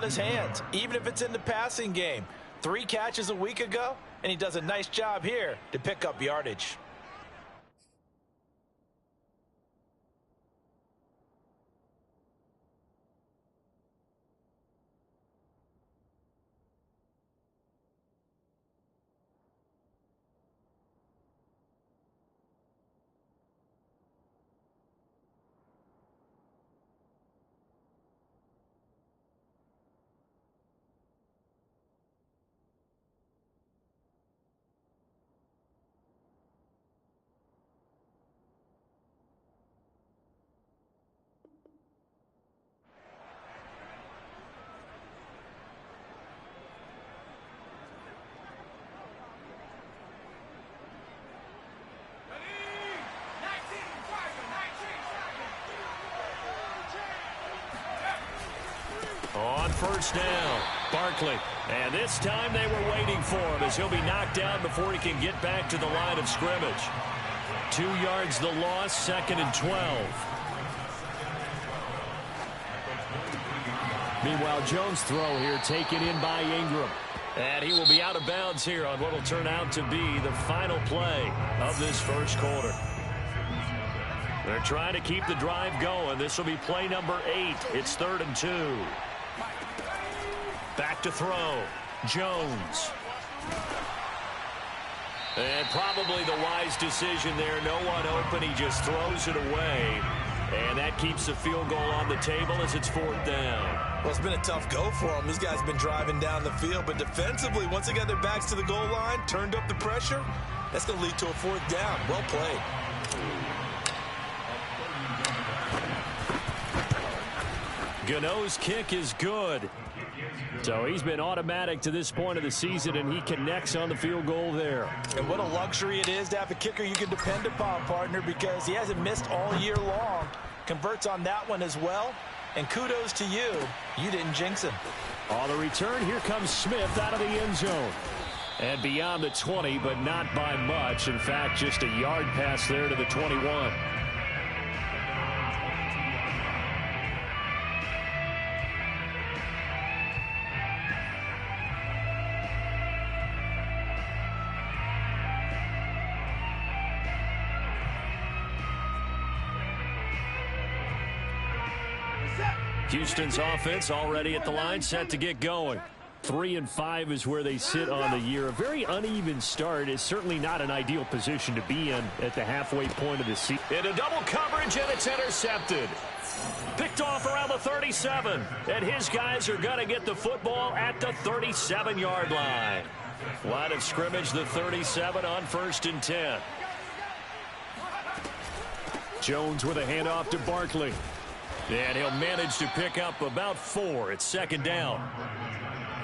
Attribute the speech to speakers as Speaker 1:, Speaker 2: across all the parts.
Speaker 1: his hands, even if it's in the passing game. 3 catches a week ago, and he does a nice job here to pick up yardage.
Speaker 2: On first down, Barkley. And this time they were waiting for him as he'll be knocked down before he can get back to the line of scrimmage. 2 yards the loss, 2nd and 12. Meanwhile, Jones' throw here taken in by Ingram. And he will be out of bounds here on what will turn out to be the final play of this first quarter. They're trying to keep the drive going. This will be play number 8. It's 3rd and 2. Back to throw. Jones. And probably the wise decision there. No one open. He just throws it away. And that keeps the field goal on the table as it's 4th down.
Speaker 1: Well, it's been a tough go for them. These guys have been driving down the field. But defensively, once they got their backs to the goal line, turned up the pressure, that's going to lead to a 4th down. Well played.
Speaker 2: Gano's kick is good. So he's been automatic to this point of the season, and he connects on the field goal there.
Speaker 1: And what a luxury it is to have a kicker you can depend upon, partner, because he hasn't missed all year long. Converts on that one as well. And kudos to you. You didn't jinx him.
Speaker 2: On the return, here comes Smith out of the end zone. And beyond the 20, but not by much. In fact, just a yard pass there to the 21. Houston's offense already at the line, set to get going. 3-5 is where they sit on the year. A very uneven start is certainly not an ideal position to be in at the halfway point of the season. Into double coverage, and it's intercepted. Picked off around the 37, and his guys are going to get the football at the 37-yard line. Line of scrimmage, the 37 on 1st and 10. Jones with a handoff to Barkley. And he'll manage to pick up about 4. It's 2nd down.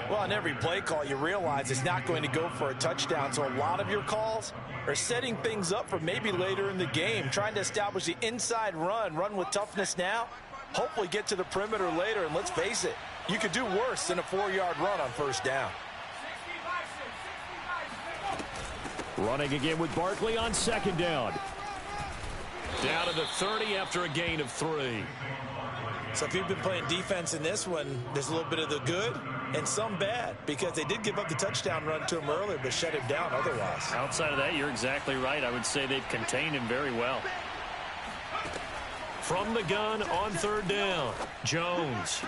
Speaker 1: Well, on every play call, you realize it's not going to go for a touchdown. So a lot of your calls are setting things up for maybe later in the game, trying to establish the inside run with toughness now, hopefully get to the perimeter later. And let's face it, you could do worse than a 4-yard run on 1st down.
Speaker 2: Running again with Barkley on 2nd down. Down to the 30 after a gain of 3.
Speaker 1: So if you've been playing defense in this one, there's a little bit of the good and some bad, because they did give up the touchdown run to him earlier but shut him down otherwise.
Speaker 3: Outside of that, you're exactly right. I would say they've contained him very well.
Speaker 2: From the gun on 3rd down, Jones.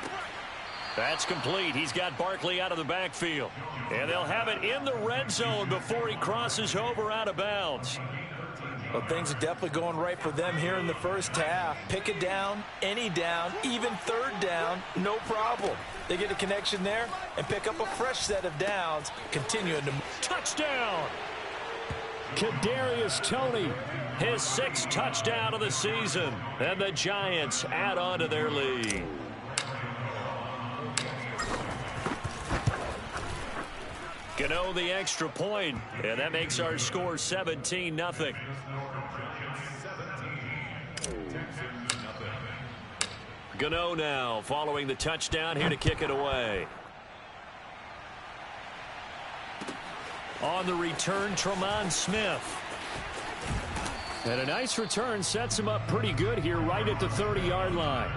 Speaker 2: That's complete. He's got Barkley out of the backfield. And they'll have it in the red zone before he crosses over out of bounds.
Speaker 1: Well, things are definitely going right for them here in the first half. Pick a down, any down, even 3rd down, no problem. They get a connection there and pick up a fresh set of downs, continuing to...
Speaker 2: Touchdown! Kadarius Toney, his 6th touchdown of the season. And the Giants add on to their lead. Gano the extra point, and that makes our score 17-0. Gano now following the touchdown, here to kick it away. On the return, Tremon Smith. And a nice return sets him up pretty good here right at the 30-yard line.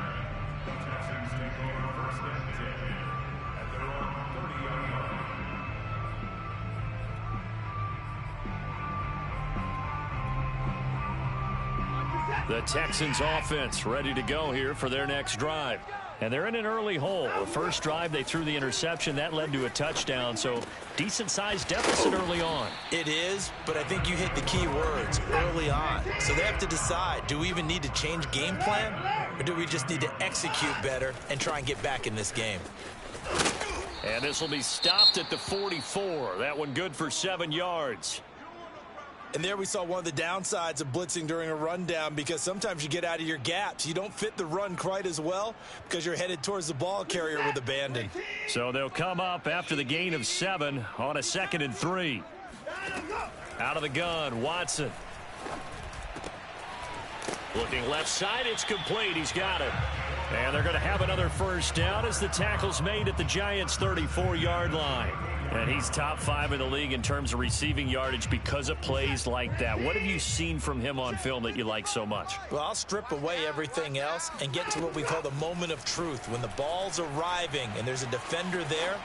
Speaker 2: The Texans offense ready to go here for their next drive. And they're in an early hole. The first drive, they threw the interception. That led to a touchdown, so decent-sized deficit early on.
Speaker 1: It is, but I think you hit the key words, early on. So they have to decide, do we even need to change game plan, or do we just need to execute better and try and get back in this game?
Speaker 2: And this will be stopped at the 44. That one good for 7 yards.
Speaker 1: And there we saw one of the downsides of blitzing during a rundown, because sometimes you get out of your gaps. You don't fit the run quite as well because you're headed towards the ball carrier with abandon.
Speaker 2: So they'll come up after the gain of 7 on a 2nd and 3. Out of the gun, Watson. Looking left side, it's complete. He's got it. And they're going to have another first down as the tackle's made at the Giants' 34-yard line. And he's top 5 in the league in terms of receiving yardage because of plays like that. What have you seen from him on film that you like so much?
Speaker 1: Well, I'll strip away everything else and get to what we call the moment of truth. When the ball's arriving and there's a defender there,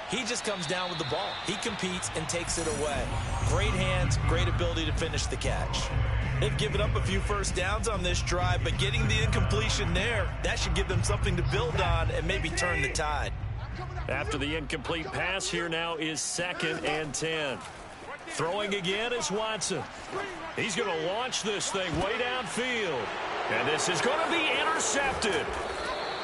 Speaker 1: he just comes down with the ball. He competes and takes it away. Great hands, great ability to finish the catch. They've given up a few first downs on this drive, but getting the incompletion there, that should give them something to build on and maybe turn the tide.
Speaker 2: After the incomplete pass, here now is 2nd and 10. Throwing again is Watson. He's going to launch this thing way downfield. And this is going to be intercepted.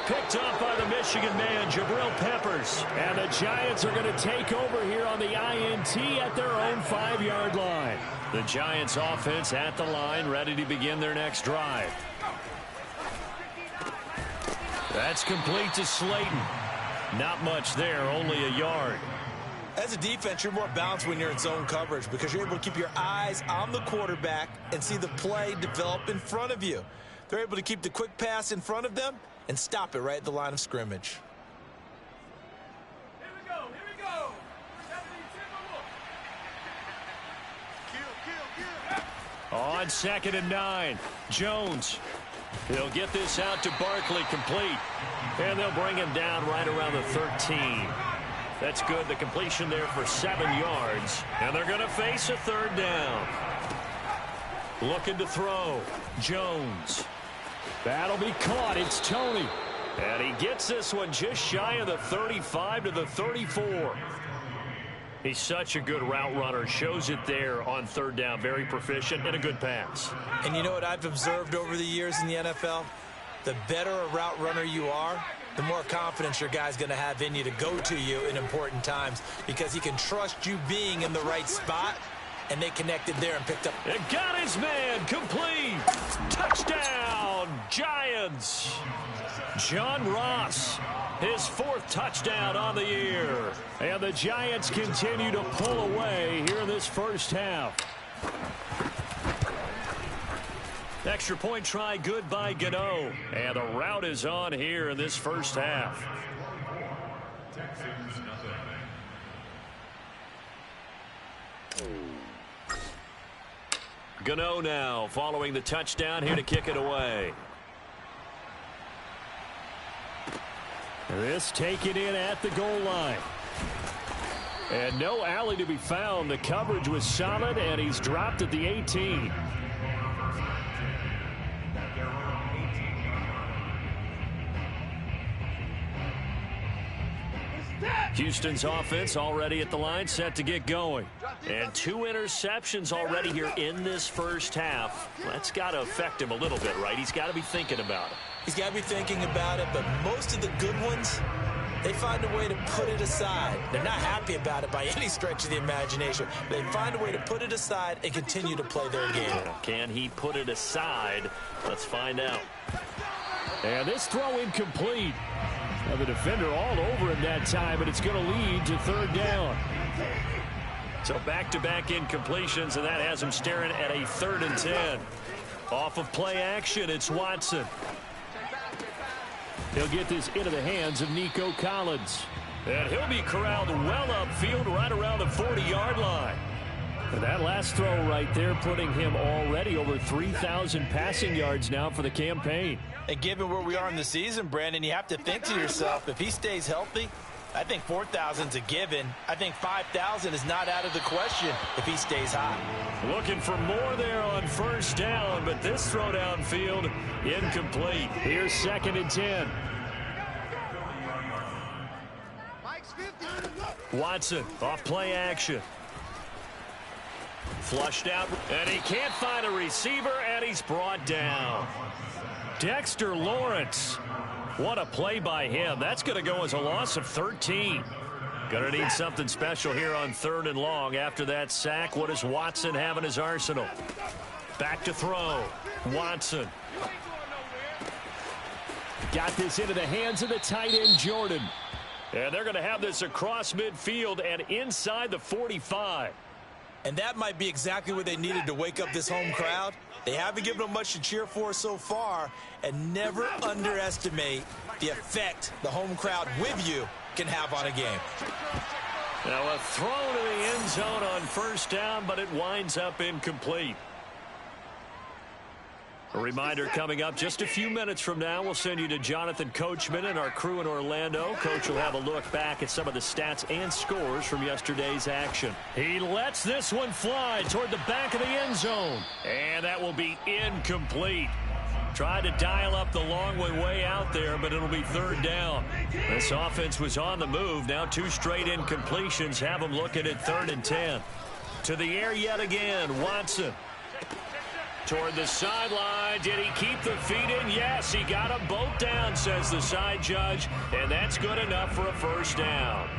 Speaker 2: Picked up by the Michigan man, Jabril Peppers. And the Giants are going to take over here on the INT at their own 5-yard line. The Giants offense at the line, ready to begin their next drive. That's complete to Slayton. Not much there, only a yard.
Speaker 1: As a defense, you're more balanced when you're in zone coverage because you're able to keep your eyes on the quarterback and see the play develop in front of you. They're able to keep the quick pass in front of them and stop it right at the line of scrimmage.
Speaker 4: Here we go.
Speaker 2: On 2nd and 9, Jones. He'll get this out to Barkley, complete. And they'll bring him down right around the 13. That's good. The completion there for 7 yards. And they're going to face a 3rd down. Looking to throw. Jones. That'll be caught. It's Tony. And he gets this one just shy of the 35 to the 34. He's such a good route runner. Shows it there on 3rd down. Very proficient and a good pass.
Speaker 1: And you know what I've observed over the years in the NFL? The better a route runner you are, the more confidence your guy's going to have in you to go to you in important times because he can trust you being in the right spot, and they connected there and picked up.
Speaker 2: It got his man. Complete. Touchdown, Giants. John Ross, his 4th touchdown on the year. And the Giants continue to pull away here in this first half. Extra point try, good by Gano. And the route is on here in this first half. Gano now following the touchdown here to kick it away. This taken in at the goal line. And no alley to be found. The coverage was solid, and he's dropped at the 18. Houston's offense already at the line, set to get going. And 2 interceptions already here in this first half. That's got to affect him a little bit, right? He's got to be thinking about it.
Speaker 1: He's got to be thinking about it, but most of the good ones, they find a way to put it aside. They're not happy about it by any stretch of the imagination. They find a way to put it aside and continue to play their game.
Speaker 2: Can he put it aside? Let's find out. And this throw incomplete. Now the defender all over him that time, but it's going to lead to 3rd down. So back-to-back incompletions, and that has him staring at a 3rd and 10. Off of play action, it's Watson. He'll get this into the hands of Nico Collins. And he'll be corralled well upfield right around the 40-yard line. And that last throw right there putting him already over 3,000 passing yards now for the campaign.
Speaker 1: And given where we are in the season, Brandon, you have to think to yourself, if he stays healthy, I think 4,000's a given. I think 5,000 is not out of the question if he stays hot.
Speaker 2: Looking for more there on first down, but this throw downfield incomplete. Here's 2nd and 10. Watson off play action. Flushed out, and he can't find a receiver, and he's brought down. Dexter Lawrence. What a play by him. That's going to go as a loss of 13. Going to need something special here on 3rd and long. After that sack, what does Watson have in his arsenal? Back to throw. Watson. Got this into the hands of the tight end, Jordan. And they're going to have this across midfield and inside the 45.
Speaker 1: And that might be exactly what they needed to wake up this home crowd. They haven't given them much to cheer for so far, and never underestimate the effect the home crowd with you can have on a game.
Speaker 2: Now a throw to the end zone on first down, but it winds up incomplete. A reminder coming up just a few minutes from now. We'll send you to Jonathan Coachman and our crew in Orlando. Coach will have a look back at some of the stats and scores from yesterday's action. He lets this one fly toward the back of the end zone. And that will be incomplete. Tried to dial up the long way out there, but it'll be 3rd down. This offense was on the move. Now 2 straight incompletions have them looking at 3rd and 10. To the air yet again, Watson. Toward the sideline. Did he keep the feet in? Yes, he got them both down, says the side judge. And that's good enough for a 1st down.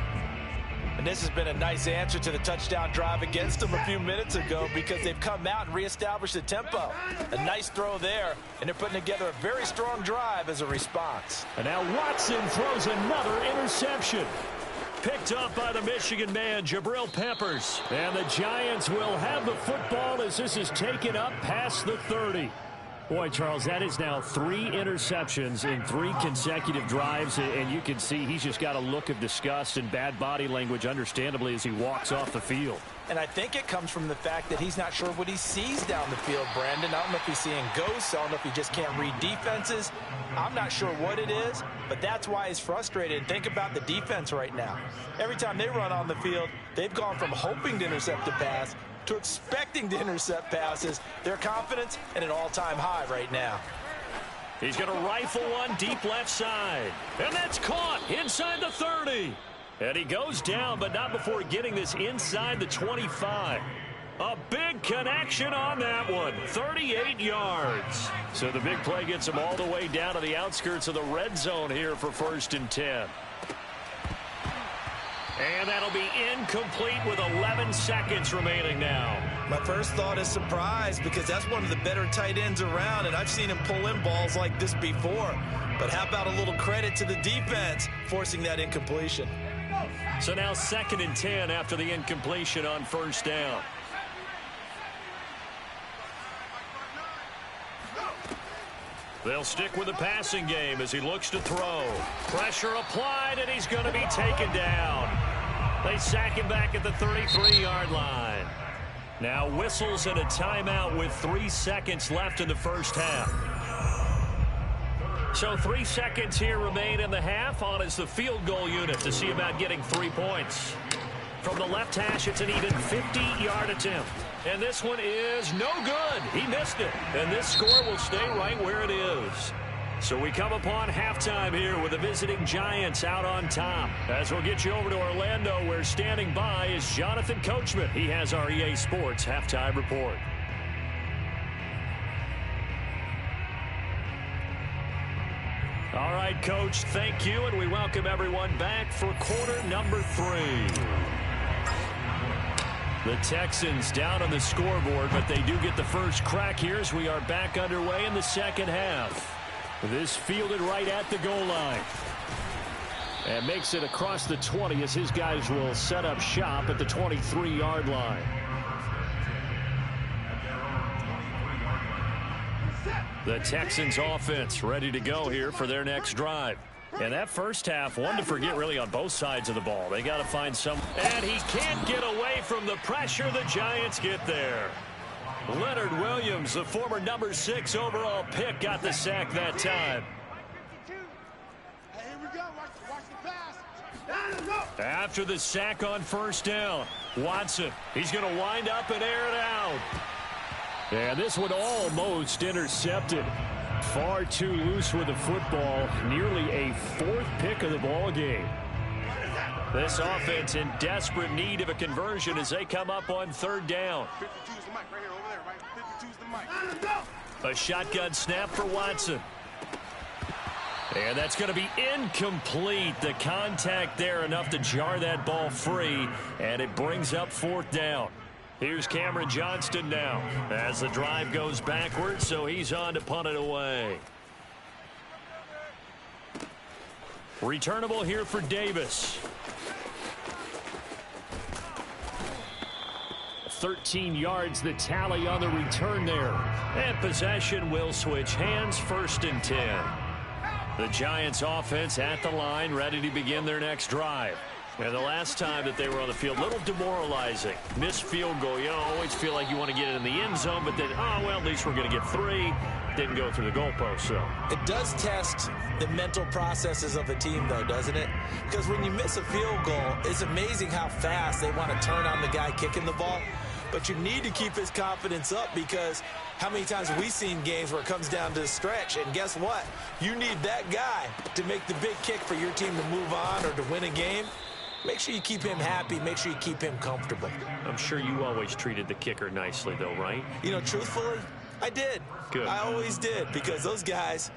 Speaker 1: And this has been a nice answer to the touchdown drive against them a few minutes ago because they've come out and reestablished the tempo. A nice throw there, and they're putting together a very strong drive as a response.
Speaker 2: And now Watson throws another interception. Picked up by the Michigan man, Jabril Peppers. And the Giants will have the football as this is taken up past the 30. Boy, Charles, that is now 3 interceptions in 3 consecutive drives, and you can see he's just got a look of disgust and bad body language, understandably, as he walks off the field.
Speaker 1: And I think it comes from the fact that he's not sure what he sees down the field, Brandon. I don't know if he's seeing ghosts. I don't know if he just can't read defenses. I'm not sure what it is, but that's why he's frustrated. Think about the defense right now. Every time they run on the field, they've gone from hoping to intercept a pass to expecting to intercept passes. Their confidence at an all-time high right now.
Speaker 2: He's going to rifle one deep left side. And that's caught inside the 30. And he goes down, but not before getting this inside the 25. A big connection on that one. 38 yards. So the big play gets him all the way down to the outskirts of the red zone here for 1st and 10. And that'll be incomplete with 11 seconds remaining now.
Speaker 1: My first thought is surprise because that's one of the better tight ends around, and I've seen him pull in balls like this before. But how about a little credit to the defense forcing that incompletion?
Speaker 2: So now 2nd and 10 after the incompletion on first down. They'll stick with the passing game as he looks to throw. Pressure applied, and he's going to be taken down. They sack him back at the 33-yard line. Now whistles and a timeout with 3 seconds left in the first half. So 3 seconds here remain in the half. On is the field goal unit to see about getting 3 points. From the left hash, it's an even 50-yard attempt. And this one is no good. He missed it. And this score will stay right where it is. So we come upon halftime here with the visiting Giants out on top. As we'll get you over to Orlando, where standing by is Jonathan Coachman. He has our EA Sports halftime report. All right, Coach, thank you, and we welcome everyone back for quarter number 3. The Texans down on the scoreboard, but they do get the first crack here as we are back underway in the second half. This fielded right at the goal line. And makes it across the 20 as his guys will set up shop at the 23-yard line. The Texans offense ready to go here for their next drive. And that first half, one to forget really on both sides of the ball. They got to find some. And he can't get away from the pressure. The Giants get there. Leonard Williams, the former number 6 overall pick, got the sack that time.
Speaker 4: Hey, here we go. Watch the pass.
Speaker 2: After the sack on first down, Watson, he's going to wind up and air it out. And this one almost intercepted. Far too loose with the football. Nearly a fourth pick of the ball game. This offense in desperate need of a conversion as they come up on third down. A shotgun snap for Watson. And that's going to be incomplete. The contact there enough to jar that ball free, and it brings up fourth down. Here's Cameron Johnston now as the drive goes backwards, so he's on to punt it away. Returnable here for Davis. 13 yards the tally on the return there. And possession will switch hands, 1st and 10. The Giants offense at the line, ready to begin their next drive. And the last time that they were on the field, a little demoralizing. Missed field goal. You always feel like you want to get it in the end zone, but then, oh, well, at least we're going to get 3. Didn't go through the goalpost, though.
Speaker 1: It does test the mental processes of a team, though, doesn't it? Because when you miss a field goal, it's amazing how fast they want to turn on the guy kicking the ball. But you need to keep his confidence up, because how many times have we seen games where it comes down to the stretch, and guess what? You need that guy to make the big kick for your team to move on or to win a game. Make sure you keep him happy. Make sure you keep him comfortable.
Speaker 2: I'm sure you always treated the kicker nicely, though, right?
Speaker 1: You know, truthfully, I did.
Speaker 2: Good.
Speaker 1: I always did, because those guys,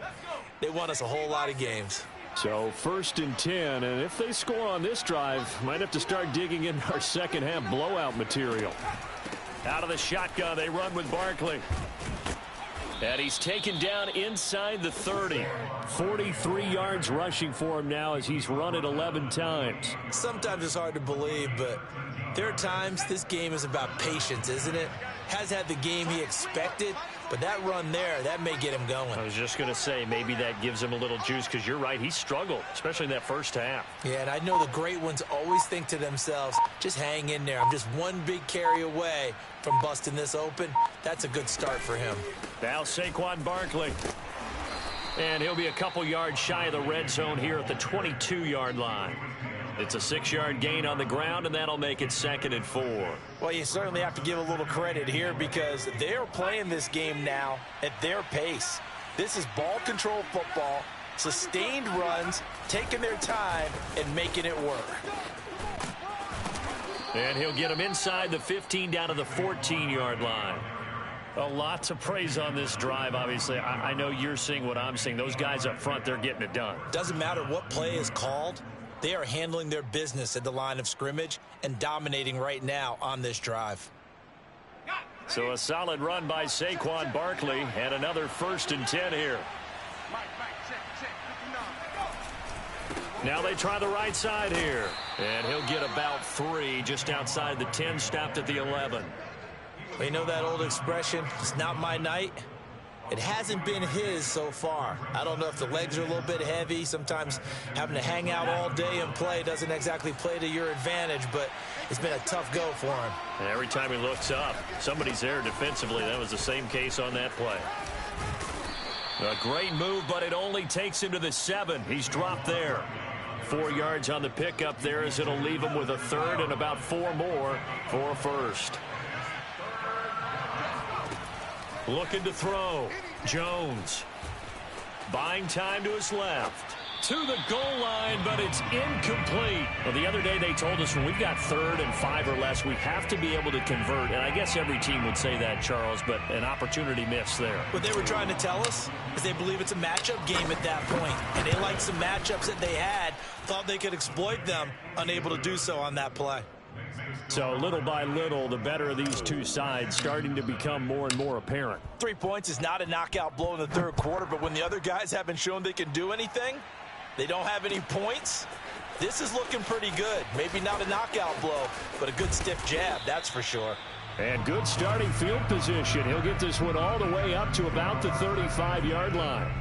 Speaker 1: they won us a whole lot of games.
Speaker 2: So 1st and 10, and if they score on this drive, might have to start digging in our second half blowout material. Out of the shotgun, they run with Barkley. And he's taken down inside the 30. 43 yards rushing for him now as he's run it 11 times.
Speaker 1: Sometimes it's hard to believe, but there are times this game is about patience, isn't it? Has had the game he expected, but that run there, that may get him going.
Speaker 2: I was just going to say, maybe that gives him a little juice, because you're right, he struggled, especially in that first half.
Speaker 1: Yeah, and I know the great ones always think to themselves, just hang in there. I'm just one big carry away from busting this open. That's a good start for him.
Speaker 2: Now Saquon Barkley. And he'll be a couple yards shy of the red zone here at the 22-yard line. It's a 6-yard gain on the ground, and that'll make it 2nd and 4.
Speaker 1: Well, you certainly have to give a little credit here, because they're playing this game now at their pace. This is ball control football, sustained runs, taking their time, and making it work.
Speaker 2: And he'll get him inside the 15 down to the 14-yard line. A lot to praise on this drive, obviously. I know you're seeing what I'm seeing. Those guys up front, they're getting it done.
Speaker 1: Doesn't matter what play is called. They are handling their business at the line of scrimmage and dominating right now on this drive.
Speaker 2: So a solid run by Saquon Barkley, and another 1st and 10 here. Now they try the right side here, and he'll get about 3 just outside the 10, stopped at the 11.
Speaker 1: Well, you know that old expression, it's not my night? It hasn't been his so far. I don't know if the legs are a little bit heavy. Sometimes having to hang out all day and play doesn't exactly play to your advantage, but it's been a tough go for him.
Speaker 2: And every time he looks up, somebody's there defensively. That was the same case on that play. A great move, but it only takes him to the 7. He's dropped there. 4 yards on the pickup there, as it'll leave him with a 3rd and about 4 more for a 1st. Looking to throw. Jones. Buying time to his left. To the goal line, but it's incomplete. Well, the other day they told us when we've got 3rd and 5 or less, we have to be able to convert. And I guess every team would say that, Charles, but an opportunity missed there.
Speaker 1: What they were trying to tell us is they believe it's a matchup game at that point. And they liked some matchups that they had, thought they could exploit them, unable to do so on that play.
Speaker 2: So little by little, the better of these two sides starting to become more and more apparent.
Speaker 1: 3 points is not a knockout blow in the 3rd quarter, but when the other guys haven't shown they can do anything, they don't have any points, this is looking pretty good. Maybe not a knockout blow, but a good stiff jab, that's for sure.
Speaker 2: And good starting field position. He'll get this one all the way up to about the 35-yard line.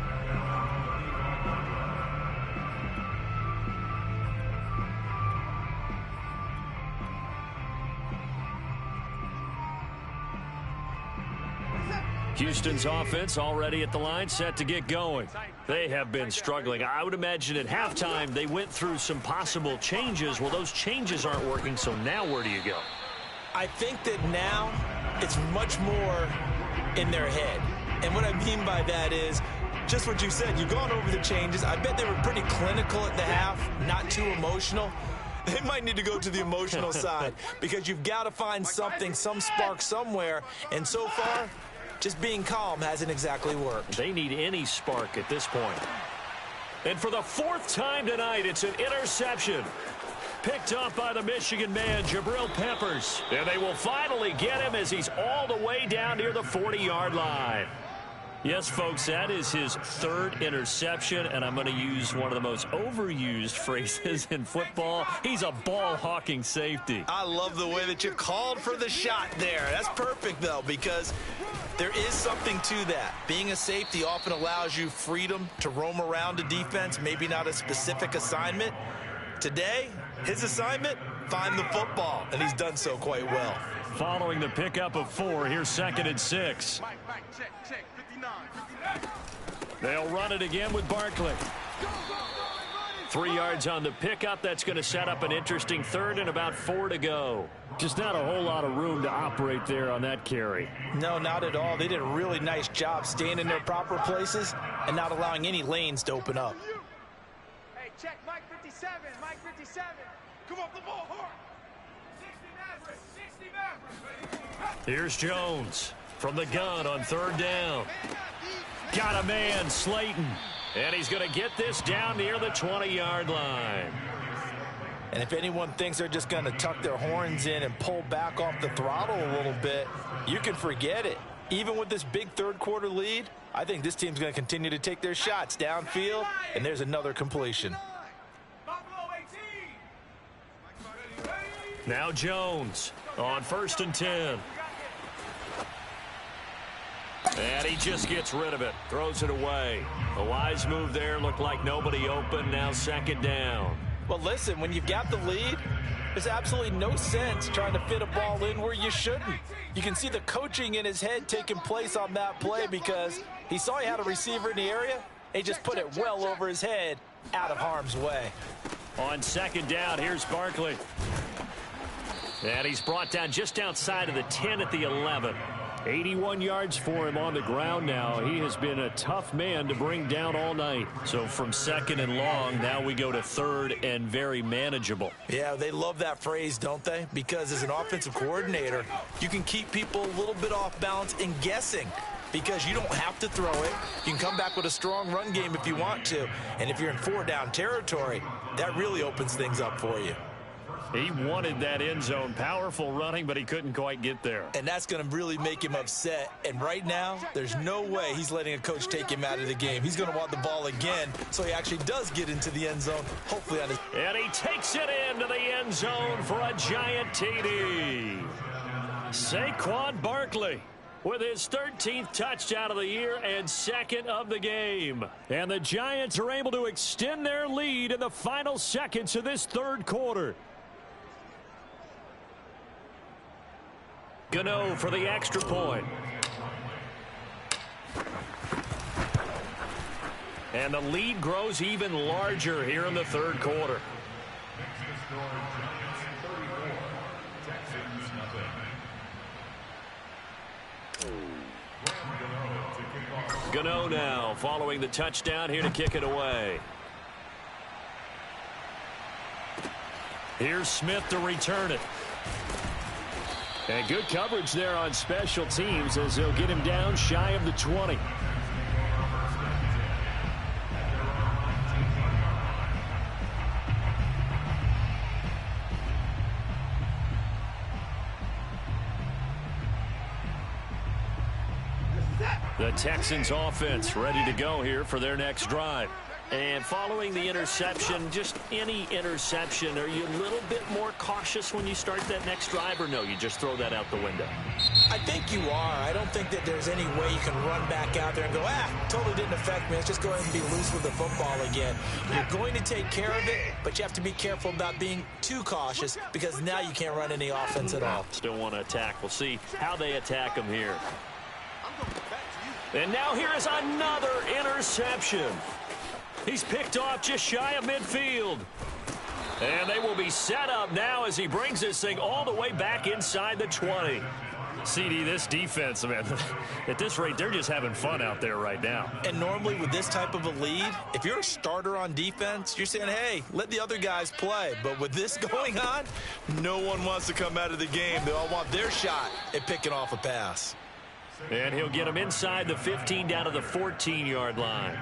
Speaker 2: Houston's offense already at the line, set to get going. They have been struggling. I would imagine at halftime they went through some possible changes. Well, those changes aren't working, so now where do you go?
Speaker 1: I think that now it's much more in their head. And what I mean by that is just what you said. You've gone over the changes. I bet they were pretty clinical at the half, not too emotional. They might need to go to the emotional side because you've got to find something, some spark somewhere. And so far, just being calm hasn't exactly worked.
Speaker 2: They need any spark at this point. And for the fourth time tonight, it's an interception. Picked up by the Michigan man, Jabril Peppers. And they will finally get him as he's all the way down near the 40-yard line. Yes, folks, that is his third interception, and I'm going to use one of the most overused phrases in football. He's a ball-hawking safety.
Speaker 1: I love the way that you called for the shot there. That's perfect, though, because there is something to that. Being a safety often allows you freedom to roam around a defense, maybe not a specific assignment. Today, his assignment, find the football, and he's done so quite well.
Speaker 2: Following the pickup of 4, here's 2nd and 6.
Speaker 4: Check, 59.
Speaker 2: They'll run it again with Barkley. 3 yards on the pickup. That's going to set up an interesting 3rd and about 4 to go. Just not a whole lot of room to operate there on that carry.
Speaker 1: No, not at all. They did a really nice job staying in their proper places and not allowing any lanes to open up.
Speaker 4: Hey, check Mike 57. Mike 57. Come off the ball hard. 60 Mavericks.
Speaker 2: Here's Jones from the gun on 3rd down. Got a man, Slayton. And he's going to get this down near the 20-yard line.
Speaker 1: And if anyone thinks they're just going to tuck their horns in and pull back off the throttle a little bit, you can forget it. Even with this big third-quarter lead, I think this team's going to continue to take their shots downfield, and there's another completion.
Speaker 2: Now Jones on 1st and 10. And he just gets rid of it, throws it away. A wise move there, looked like nobody open, now 2nd down.
Speaker 1: Well, listen, when you've got the lead, there's absolutely no sense trying to fit a ball in where you shouldn't. You can see the coaching in his head taking place on that play because he saw he had a receiver in the area, and he just put it well over his head out of harm's way.
Speaker 2: On 2nd down, here's Barkley. And he's brought down just outside of the 10 at the 11. 81 yards for him on the ground now. He has been a tough man to bring down all night. So from 2nd and long, now we go to 3rd and very manageable.
Speaker 1: Yeah, they love that phrase, don't they? Because as an offensive coordinator, you can keep people a little bit off balance and guessing because you don't have to throw it. You can come back with a strong run game if you want to. And if you're in 4-down territory, that really opens things up for you.
Speaker 2: He wanted that end zone. Powerful running, but he couldn't quite get there.
Speaker 1: And that's going to really make him upset. And right now, there's no way he's letting a coach take him out of the game. He's going to want the ball again, so he actually does get into the end zone, hopefully on his...
Speaker 2: And he takes it into the end zone for a giant TD. Saquon Barkley with his 13th touchdown of the year and 2nd of the game. And the Giants are able to extend their lead in the final seconds of this 3rd quarter. Gano for the extra point. And the lead grows even larger here in the 3rd quarter. Gano now following the touchdown here to kick it away. Here's Smith to return it. And good coverage there on special teams as they'll get him down shy of the 20. The Texans offense ready to go here for their next drive. And following the interception, just any interception, are you a little bit more cautious when you start that next drive, or no, you just throw that out the window?
Speaker 1: I think you are. I don't think that there's any way you can run back out there and go, totally didn't affect me. Let's just go ahead and be loose with the football again. You're going to take care of it, but you have to be careful about being too cautious because now you can't run any offense at all.
Speaker 2: Still want to attack. We'll see how they attack them here.
Speaker 4: I'm going back to
Speaker 2: And now here is another interception. He's picked off just shy of midfield. And they will be set up now as he brings this thing all the way back inside the 20. CD, this defense, man, at this rate, they're just having fun out there right now.
Speaker 1: And normally with this type of a lead, if you're a starter on defense, you're saying, hey, let the other guys play. But with this going on, no one wants to come out of the game. They all want their shot at picking off a pass.
Speaker 2: And he'll get him inside the 15 down to the 14-yard line.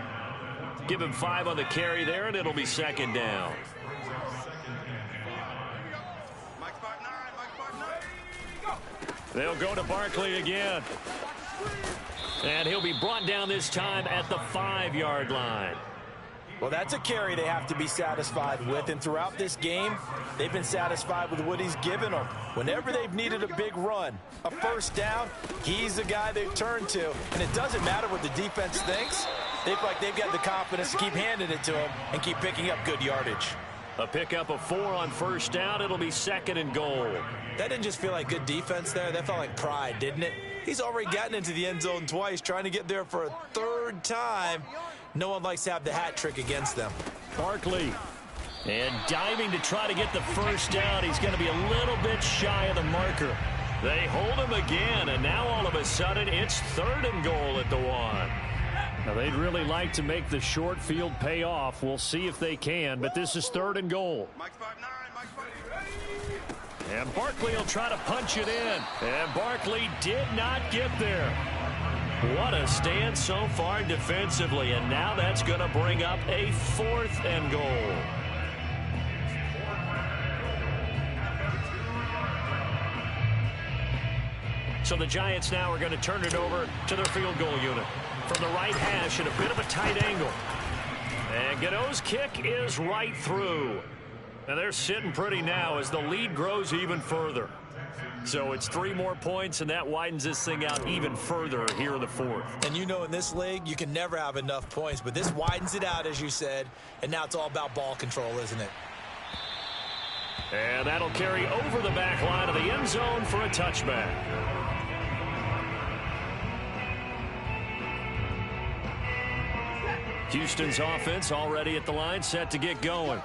Speaker 2: Give him 5 on the carry there, and it'll be second down. They'll go to Barkley again. And he'll be brought down this time at the 5-yard line.
Speaker 1: Well, that's a carry they have to be satisfied with. And throughout this game, they've been satisfied with what he's given them. Whenever they've needed a big run, a first down, he's the guy they've turned to. And it doesn't matter what the defense thinks. They feel like they've got the confidence to keep handing it to him and keep picking up good yardage.
Speaker 2: A pickup of 4 on first down. It'll be second and goal.
Speaker 1: That didn't just feel like good defense there. That felt like pride, didn't it? He's already gotten into the end zone twice, trying to get there for a third time. No one likes to have the hat trick against them.
Speaker 2: Barkley. And diving to try to get the first down. He's going to be a little bit shy of the marker. They hold him again, and now all of a sudden it's third and goal at the 1. Now, they'd really like to make the short field pay off. We'll see if they can, but this is third and goal. And Barkley will try to punch it in. And Barkley did not get there. What a stand so far defensively, and now that's going to bring up a 4th and goal. So the Giants now are going to turn it over to their field goal unit. From the right hash at a bit of a tight angle. And Gano's kick is right through. And they're sitting pretty now as the lead grows even further. So it's 3 more points, and that widens this thing out even further here in the 4th.
Speaker 1: And you know in this league, you can never have enough points. But this widens it out, as you said. And now it's all about ball control, isn't it?
Speaker 2: And that'll carry over the back line of the end zone for a touchback. Houston's offense already at the line, set to get going.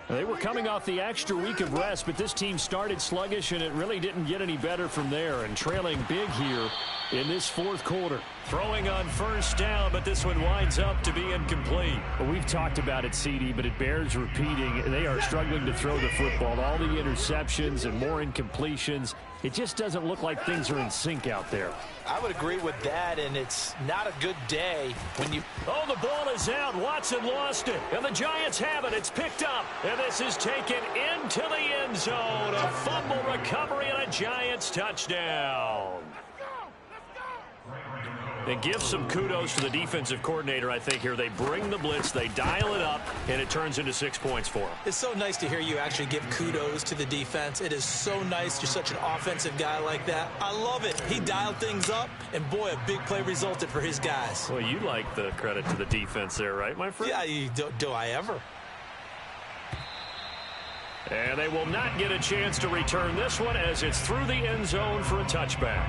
Speaker 2: They were coming off the extra week of rest, but this team started sluggish, and it really didn't get any better from there, and trailing big here in this 4th quarter. Throwing on first down, but this one winds up to be incomplete. Well, we've talked about it, CD, but it bears repeating. They are struggling to throw the football. All the interceptions and more incompletions. It just doesn't look like things are in sync out there.
Speaker 1: I would agree with that, and it's not a good day when you...
Speaker 2: Oh, the ball is out. Watson lost it, and the Giants have it. It's picked up, and this is taken into the end zone. A fumble recovery and a Giants touchdown. And give some kudos to the defensive coordinator, I think, here. They bring the blitz, they dial it up, and it turns into 6 points for them.
Speaker 1: It's so nice to hear you actually give kudos to the defense. It is so nice. You're such an offensive guy like that. I love it. He dialed things up, and boy, a big play resulted for his guys.
Speaker 2: Well, you like the credit to the defense there, right, my friend?
Speaker 1: Yeah, do I ever?
Speaker 2: And they will not get a chance to return this one as it's through the end zone for a touchback.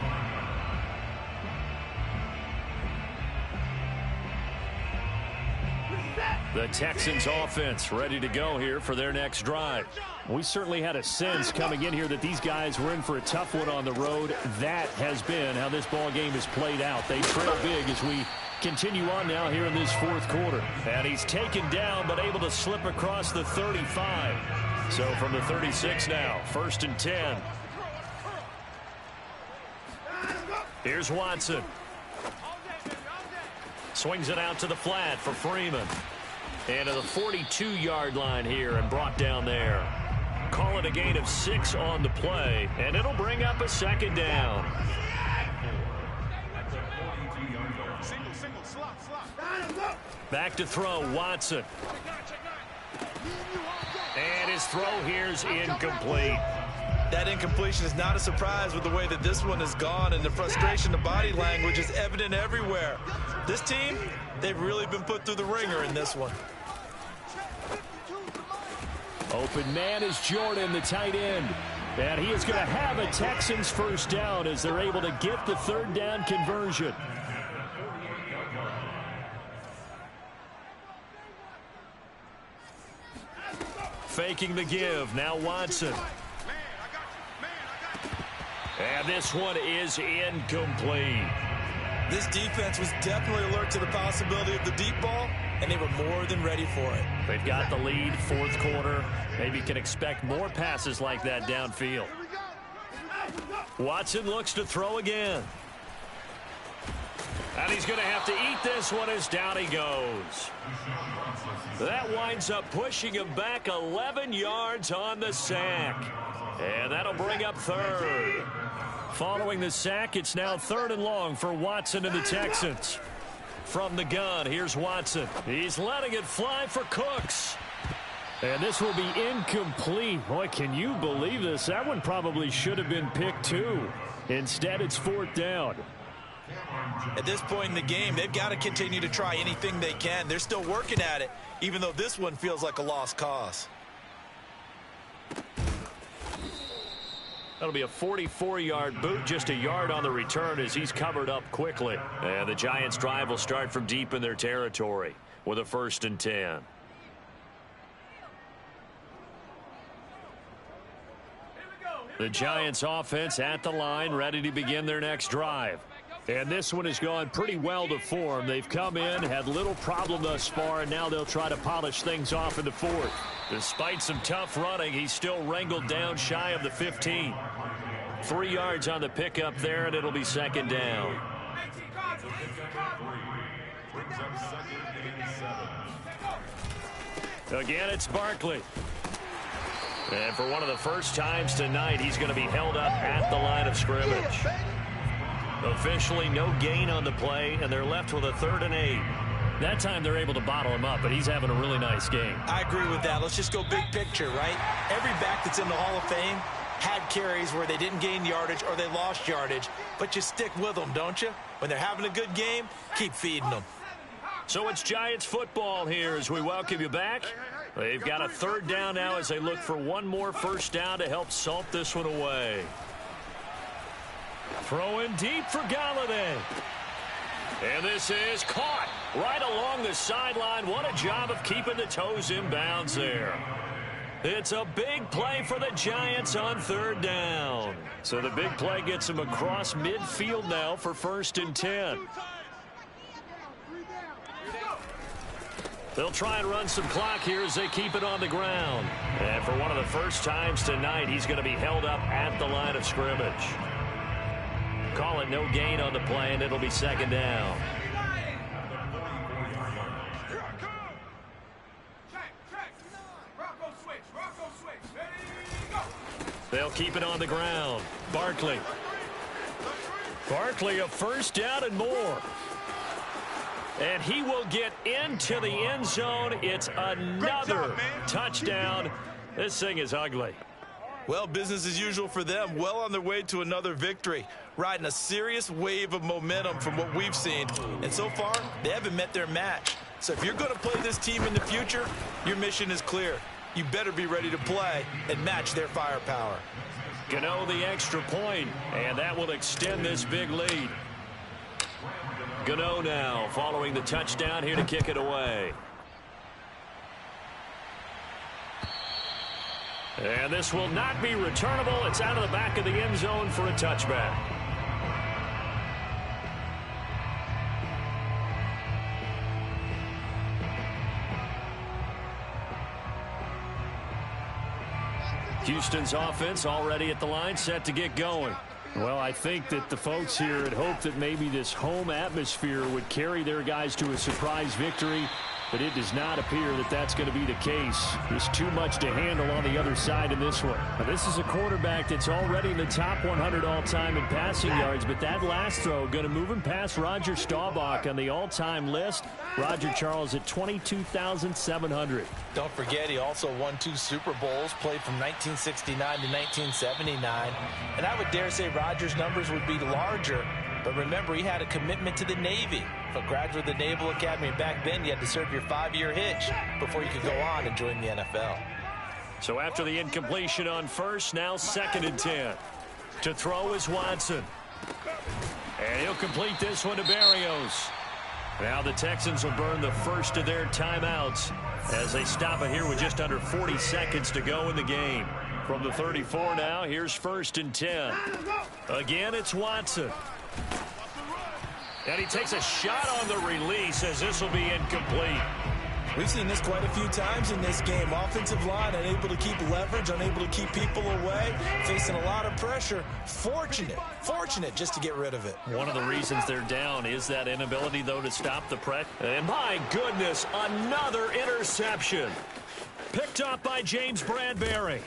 Speaker 2: The Texans offense ready to go here for their next drive. We certainly had a sense coming in here that these guys were in for a tough one on the road. That has been how this ball game has played out. They trail big as we continue on now here in this 4th quarter. And he's taken down but able to slip across the 35. So from the 36 now, 1st and 10. Here's Watson. Swings it out to the flat for Freeman. And to the 42-yard line here and brought down there. Call it a gain of 6 on the play, and it'll bring up a second down. Back to throw, Watson. And his throw here's incomplete.
Speaker 1: That incompletion is not a surprise with the way that this one has gone, and the frustration, the body language is evident everywhere. This team, they've really been put through the ringer in this one.
Speaker 2: Open man is Jordan, the tight end. And he is going to have a Texans first down as they're able to get the 3rd down conversion. faking the give. Now Watson. And this one is incomplete.
Speaker 1: This defense was definitely alert to the possibility of the deep ball, and they were more than ready for it.
Speaker 2: They've got the lead, fourth quarter. Maybe can expect more passes like that downfield. Watson looks to throw again. And he's going to have to eat this one as down he goes. That winds up pushing him back 11 yards on the sack. And that'll bring up third. Following the sack, it's now 3rd and long for Watson and the Texans. From the gun, here's Watson. He's letting it fly for Cooks. And this will be incomplete. Boy, can you believe this? That one probably should have been picked too. Instead, it's 4th down.
Speaker 1: At this point in the game, they've got to continue to try anything they can. They're still working at it, even though this one feels like a lost cause.
Speaker 2: That'll be a 44-yard boot, just a yard on the return as he's covered up quickly. And the Giants' drive will start from deep in their territory with a 1st and 10. The Giants' offense at the line, ready to begin their next drive. And this one has gone pretty well to form. They've come in, had little problem thus far, and now they'll try to polish things off in the 4th. Despite some tough running, he's still wrangled down shy of the 15. 3 yards on the pickup there, and it'll be 2nd down. Again, it's Barkley. And for one of the first times tonight, he's going to be held up at the line of scrimmage. Officially no gain on the play, and they're left with a 3rd and 8. That time they're able to bottle him up, but he's having a really nice game.
Speaker 1: I agree with that. Let's just go big picture, right? Every back that's in the Hall of Fame had carries where they didn't gain yardage or they lost yardage, but you stick with them, don't you? When they're having a good game, keep feeding them.
Speaker 2: So it's Giants football here as we welcome you back. They've got a 3rd down now as they look for one more 1st down to help salt this one away. Throwing deep for Galladay. And this is caught right along the sideline. What a job of keeping the toes in bounds there. It's a big play for the Giants on 3rd down. So the big play gets them across midfield now for 1st and 10. They'll try and run some clock here as they keep it on the ground. And for one of the first times tonight, he's going to be held up at the line of scrimmage. Call it no gain on the play, and it'll be 2nd down. They'll keep it on the ground. Barkley. Barkley, a 1st down and more. And he will get into the end zone. It's another touchdown. This thing is ugly.
Speaker 1: Well, business as usual for them. Well on their way to another victory. Riding a serious wave of momentum from what we've seen. And so far, they haven't met their match. So if you're going to play this team in the future, your mission is clear. You better be ready to play and match their firepower.
Speaker 2: Gano the extra point, and that will extend this big lead. Gano now following the touchdown here to kick it away. And this will not be returnable. It's out of the back of the end zone for a touchback. Houston's offense already at the line, set to get going. Well, I think that the folks here had hoped that maybe this home atmosphere would carry their guys to a surprise victory, but it does not appear that that's going to be the case. There's too much to handle on the other side in this one. Now, this is a quarterback that's already in the top 100 all-time in passing yards, but that last throw going to move him past Roger Staubach on the all-time list. Roger Charles at 22,700.
Speaker 1: Don't forget, he also won 2 Super Bowls, played from 1969 to 1979. And I would dare say Roger's numbers would be larger. But remember, he had a commitment to the Navy. For a graduate of the Naval Academy, back then you had to serve your 5-year hitch before you could go on and join the NFL.
Speaker 2: So after the incompletion on first, now 2nd and 10. To throw is Watson. And he'll complete this one to Berrios. Now the Texans will burn the first of their timeouts as they stop it here with just under 40 seconds to go in the game. From the 34 now, here's 1st and 10. Again, it's Watson. And he takes a shot on the release as this will be incomplete.
Speaker 1: We've seen this quite a few times in this game. Offensive line unable to keep leverage, unable to keep people away, facing a lot of pressure. Fortunate just to get rid of it.
Speaker 2: One of the reasons they're down is that inability, though, to stop the press. And my goodness, another interception. Picked up by James Bradbury.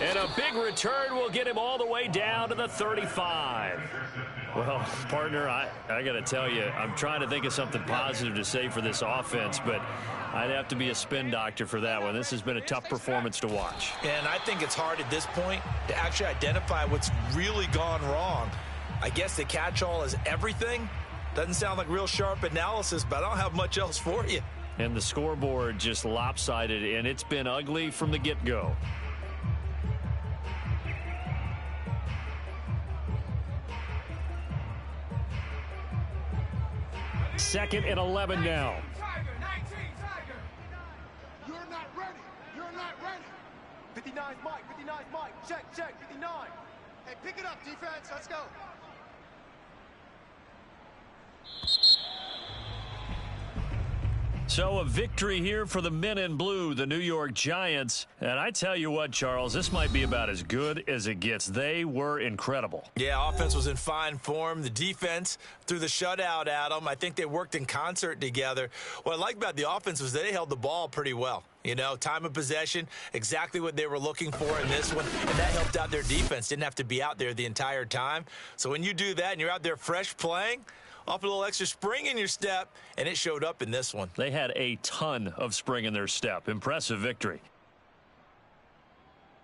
Speaker 2: And a big return will get him all the way down to the 35. Well, partner, I got to tell you, I'm trying to think of something positive to say for this offense, but I'd have to be a spin doctor for that one. This has been a tough performance to watch.
Speaker 1: And I think it's hard at this point to actually identify what's really gone wrong. I guess the catch-all is everything. Doesn't sound like real sharp analysis, but I don't have much else for you.
Speaker 2: And the scoreboard just lopsided, and it's been ugly from the get-go. Second and 11 now.
Speaker 4: Tiger, 19, Tiger. You're not ready. You're not ready. 59's Mike. 59's Mike. Check. 59. Hey, pick it up, defense. Let's go.
Speaker 2: So a victory here for the men in blue, the New York Giants. And I tell you what, Charles, this might be about as good as it gets. They were incredible.
Speaker 1: Yeah, offense was in fine form. The defense threw the shutout at them. I think they worked in concert together. What I like about the offense was they held the ball pretty well. You know, time of possession, exactly what they were looking for in this one. And that helped out their defense. Didn't have to be out there the entire time. So when you do that and you're out there fresh playing, off a little extra spring in your step, and it showed up in this one.
Speaker 2: They had a ton of spring in their step. Impressive victory.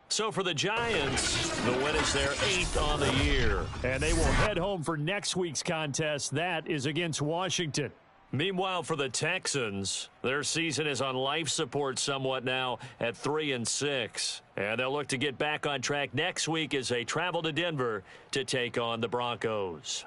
Speaker 2: So for the Giants, the win is their 8th on the year. And they will head home for next week's contest. That is against Washington. Meanwhile, for the Texans, their season is on life support somewhat now at 3-6. And they'll look to get back on track next week as they travel to Denver to take on the Broncos.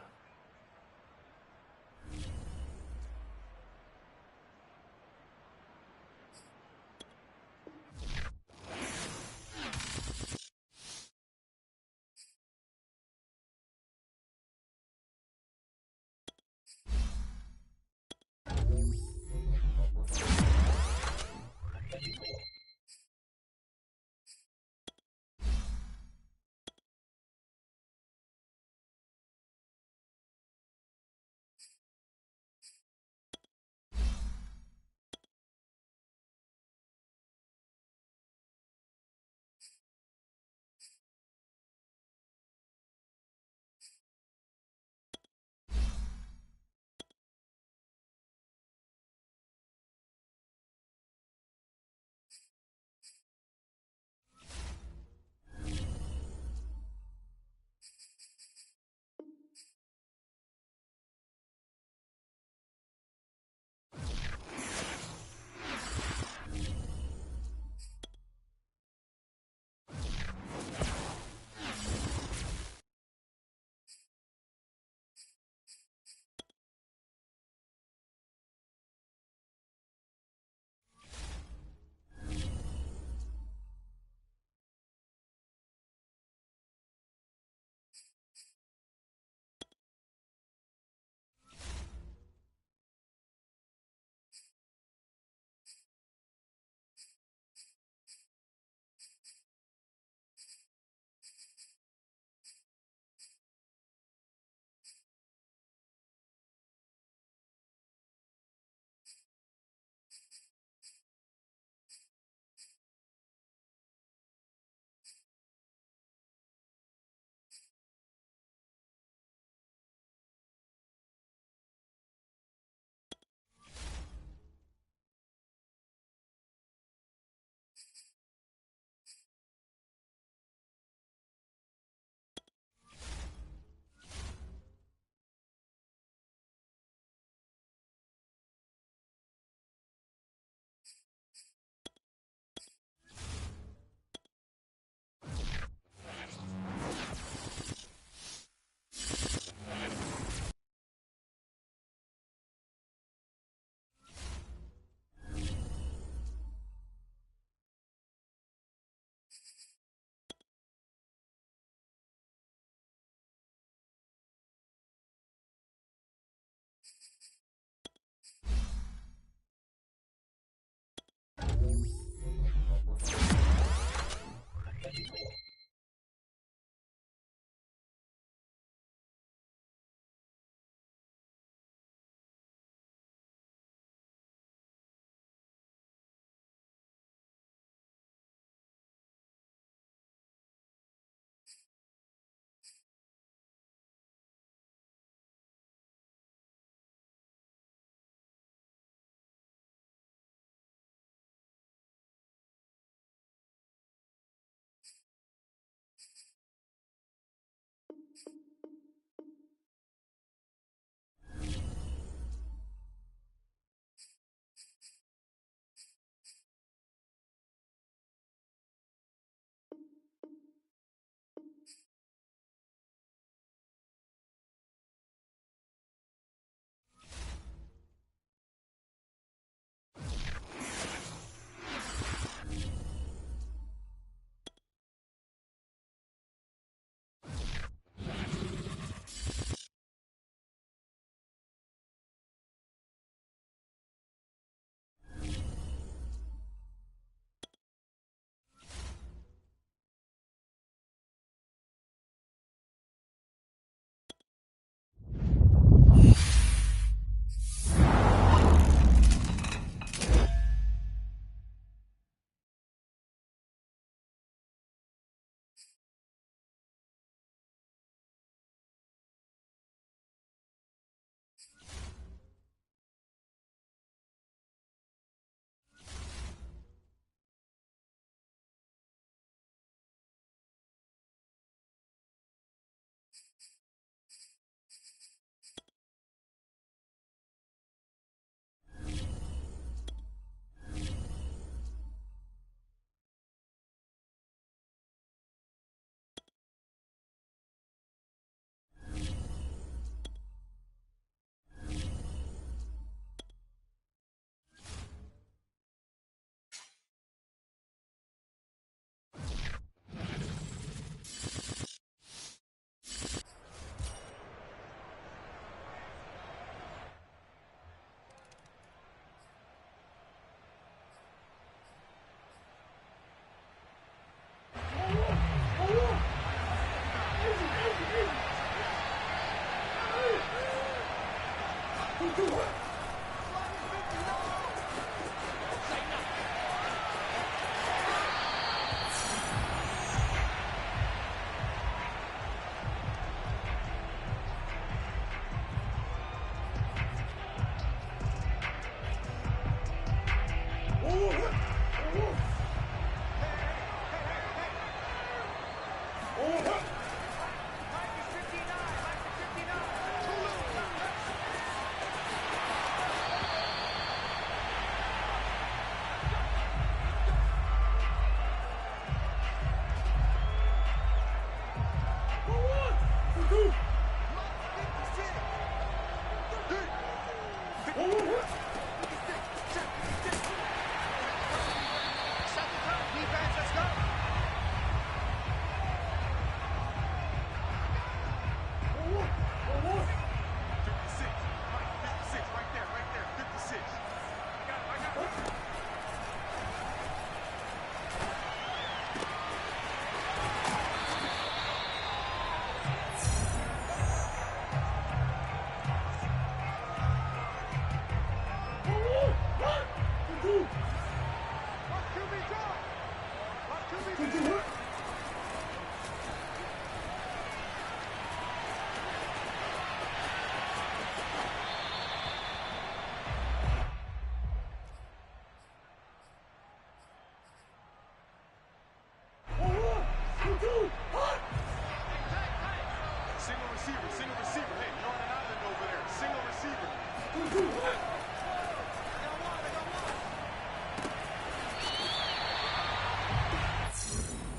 Speaker 4: Single receiver. Hey, you're on an island over there. Single receiver.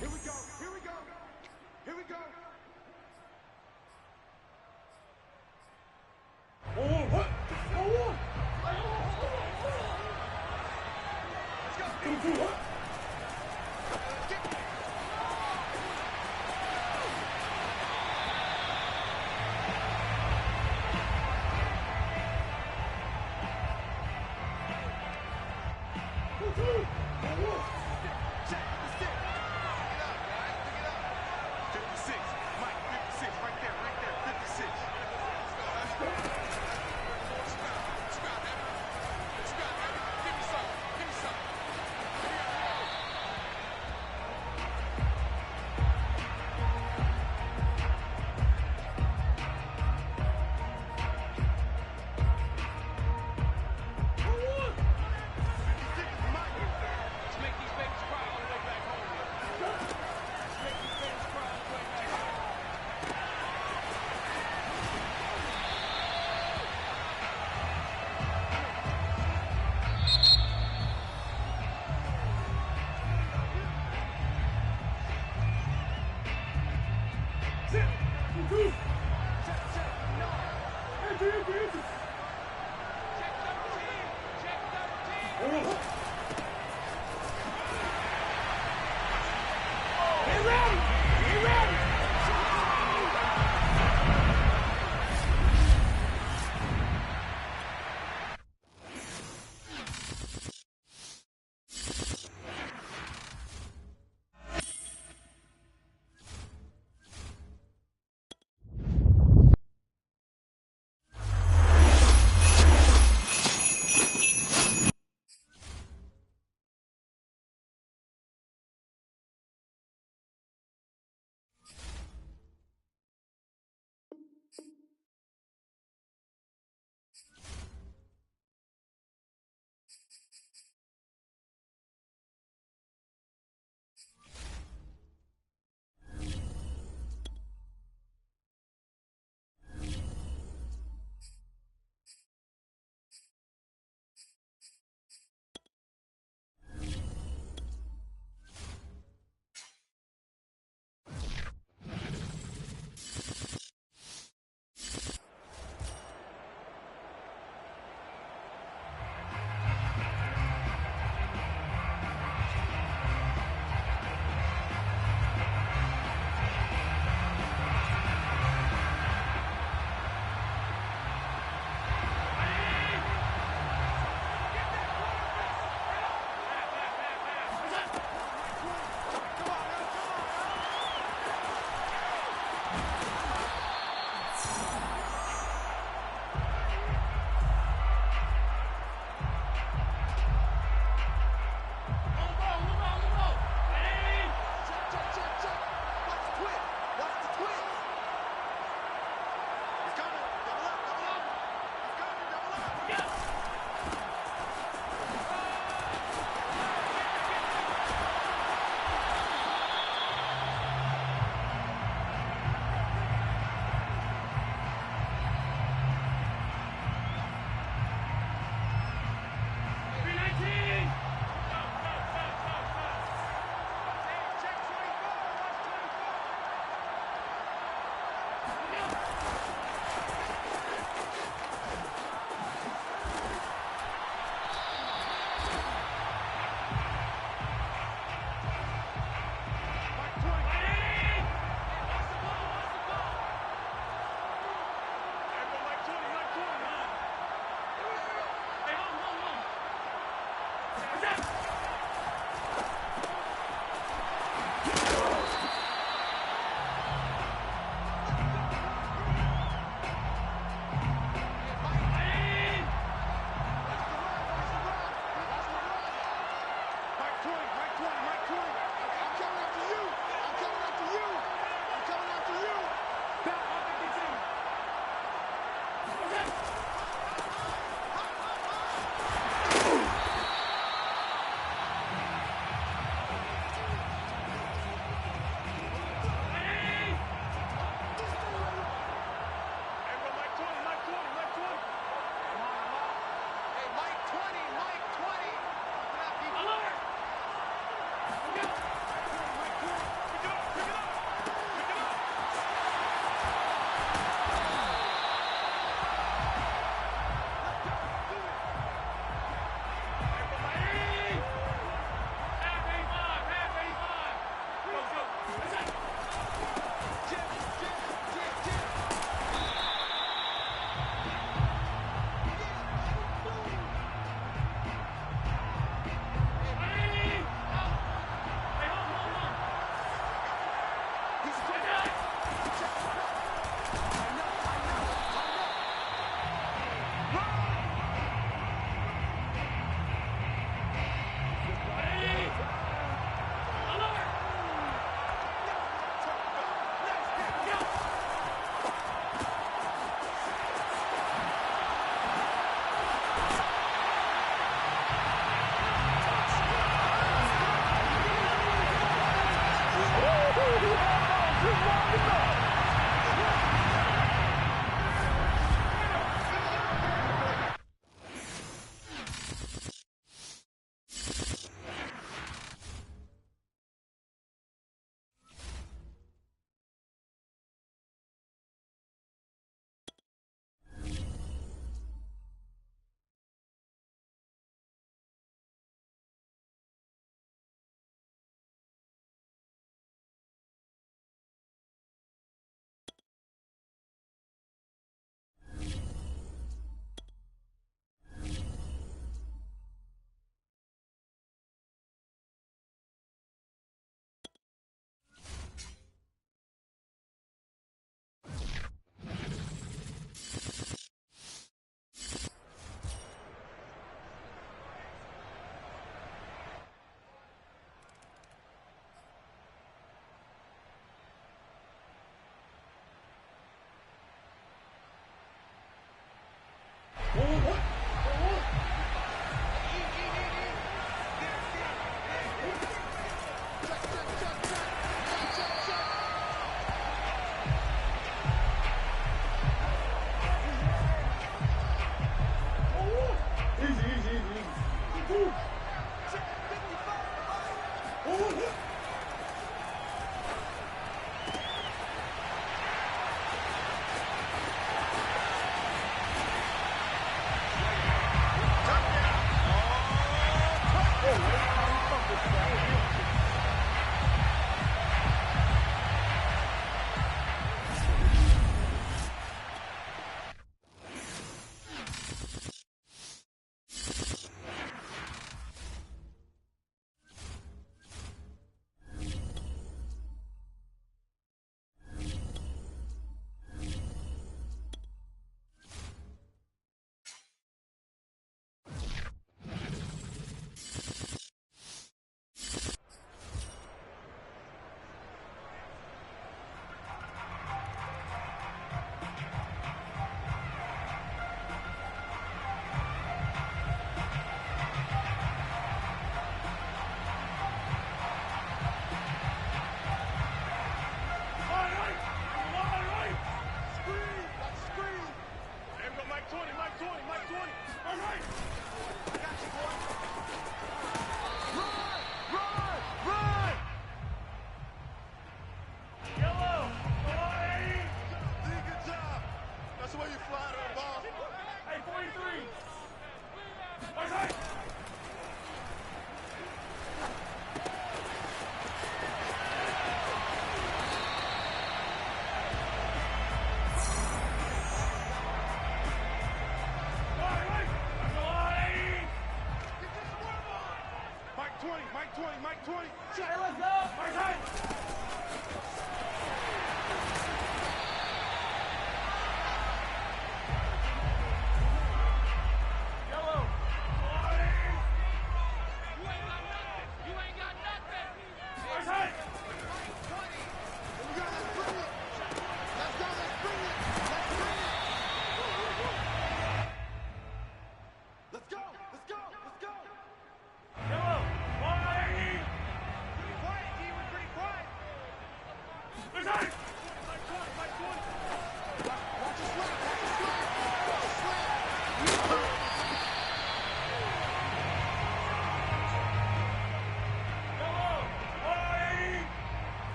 Speaker 4: Here we go. Here we go. Here we go. Let's go.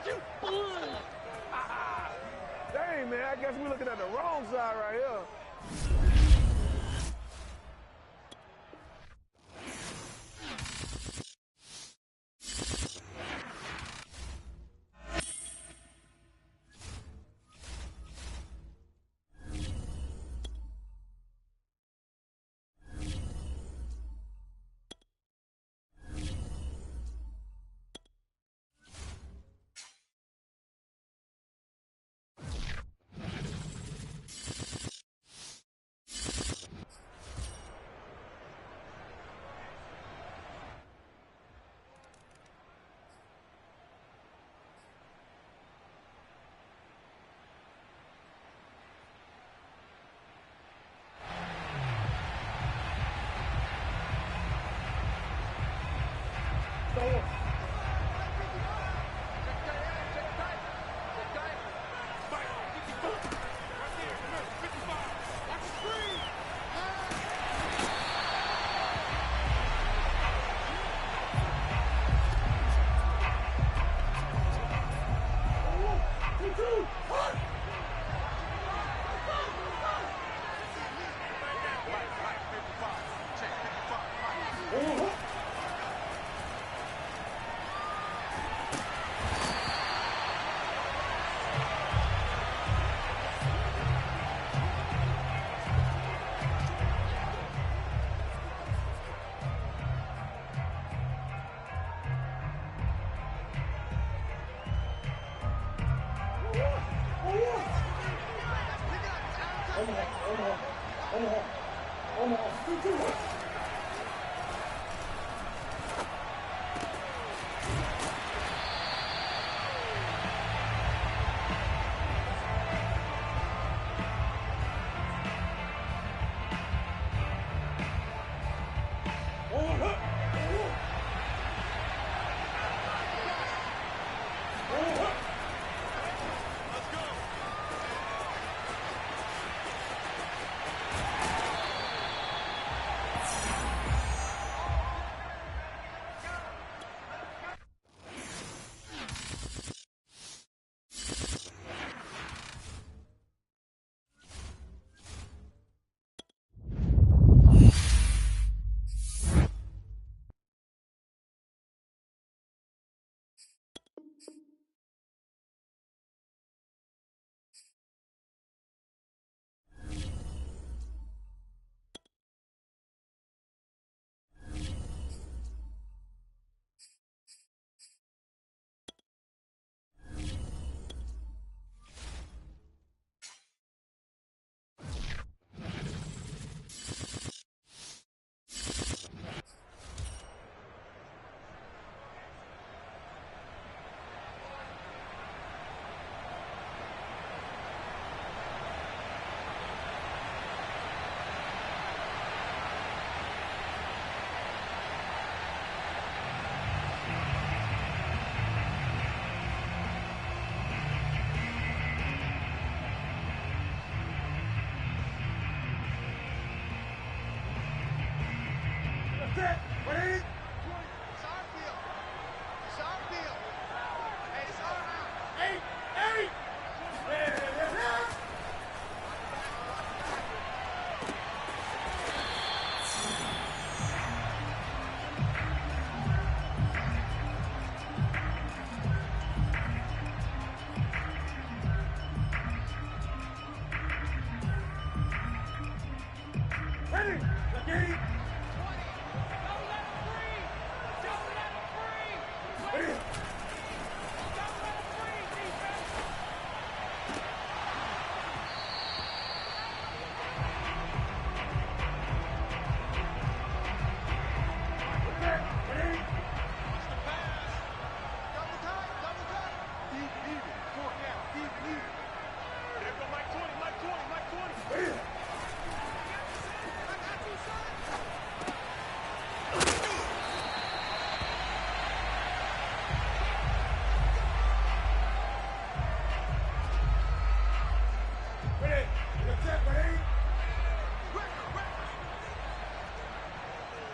Speaker 5: Dang, man, I guess we're looking at the wrong side right here.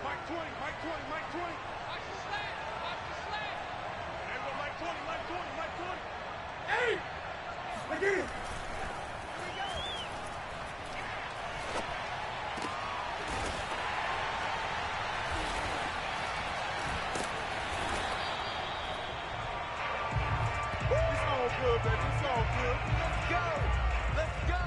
Speaker 4: Mike 20, Mike 20, Mike 20. Watch the slant, watch the slant. There go Mike Good, baby. It's all good. Let's go. Let's go.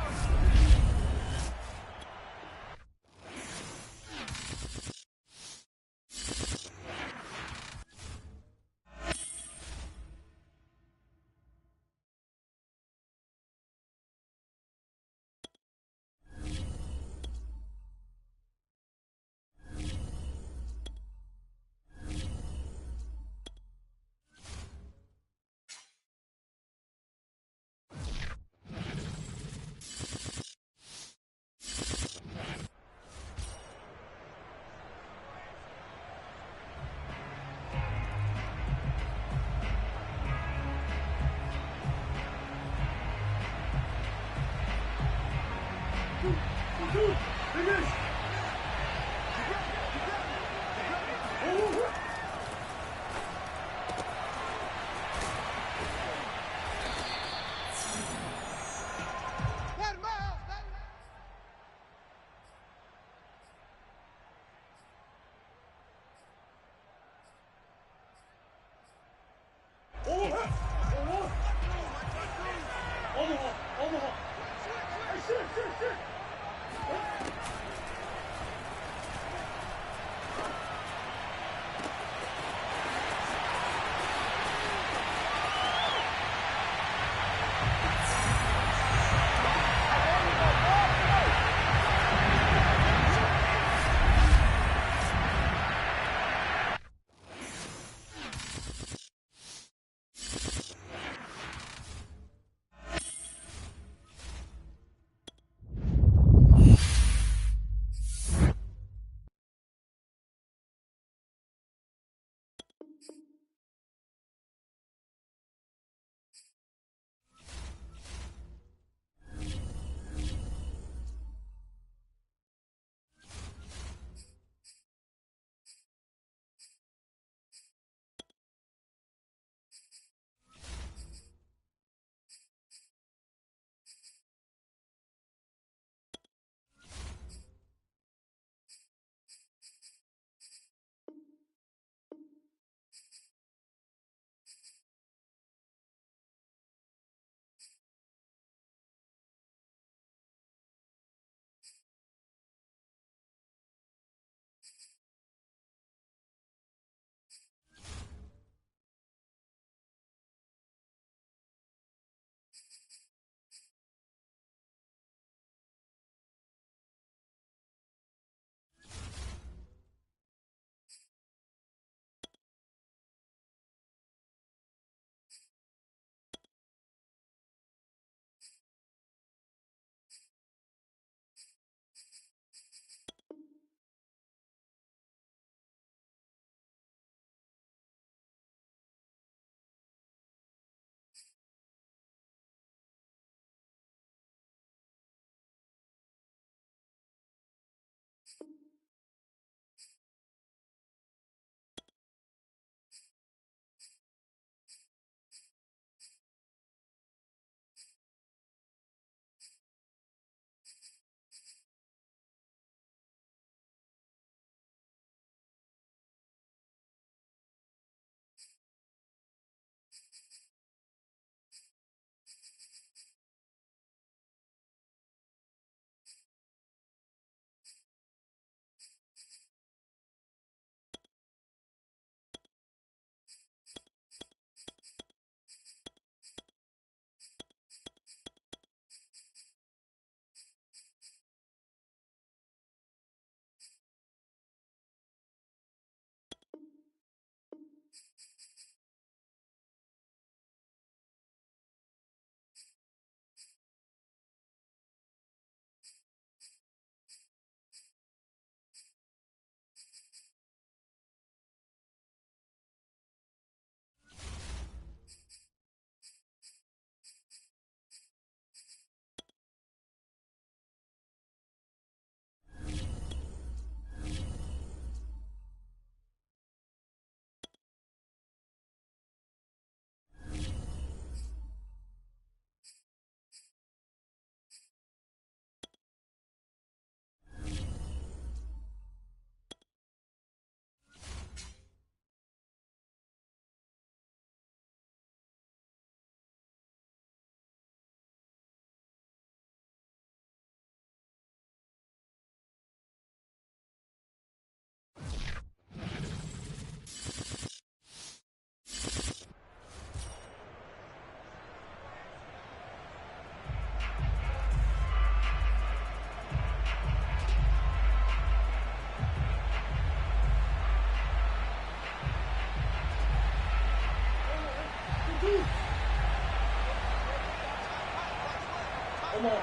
Speaker 4: We got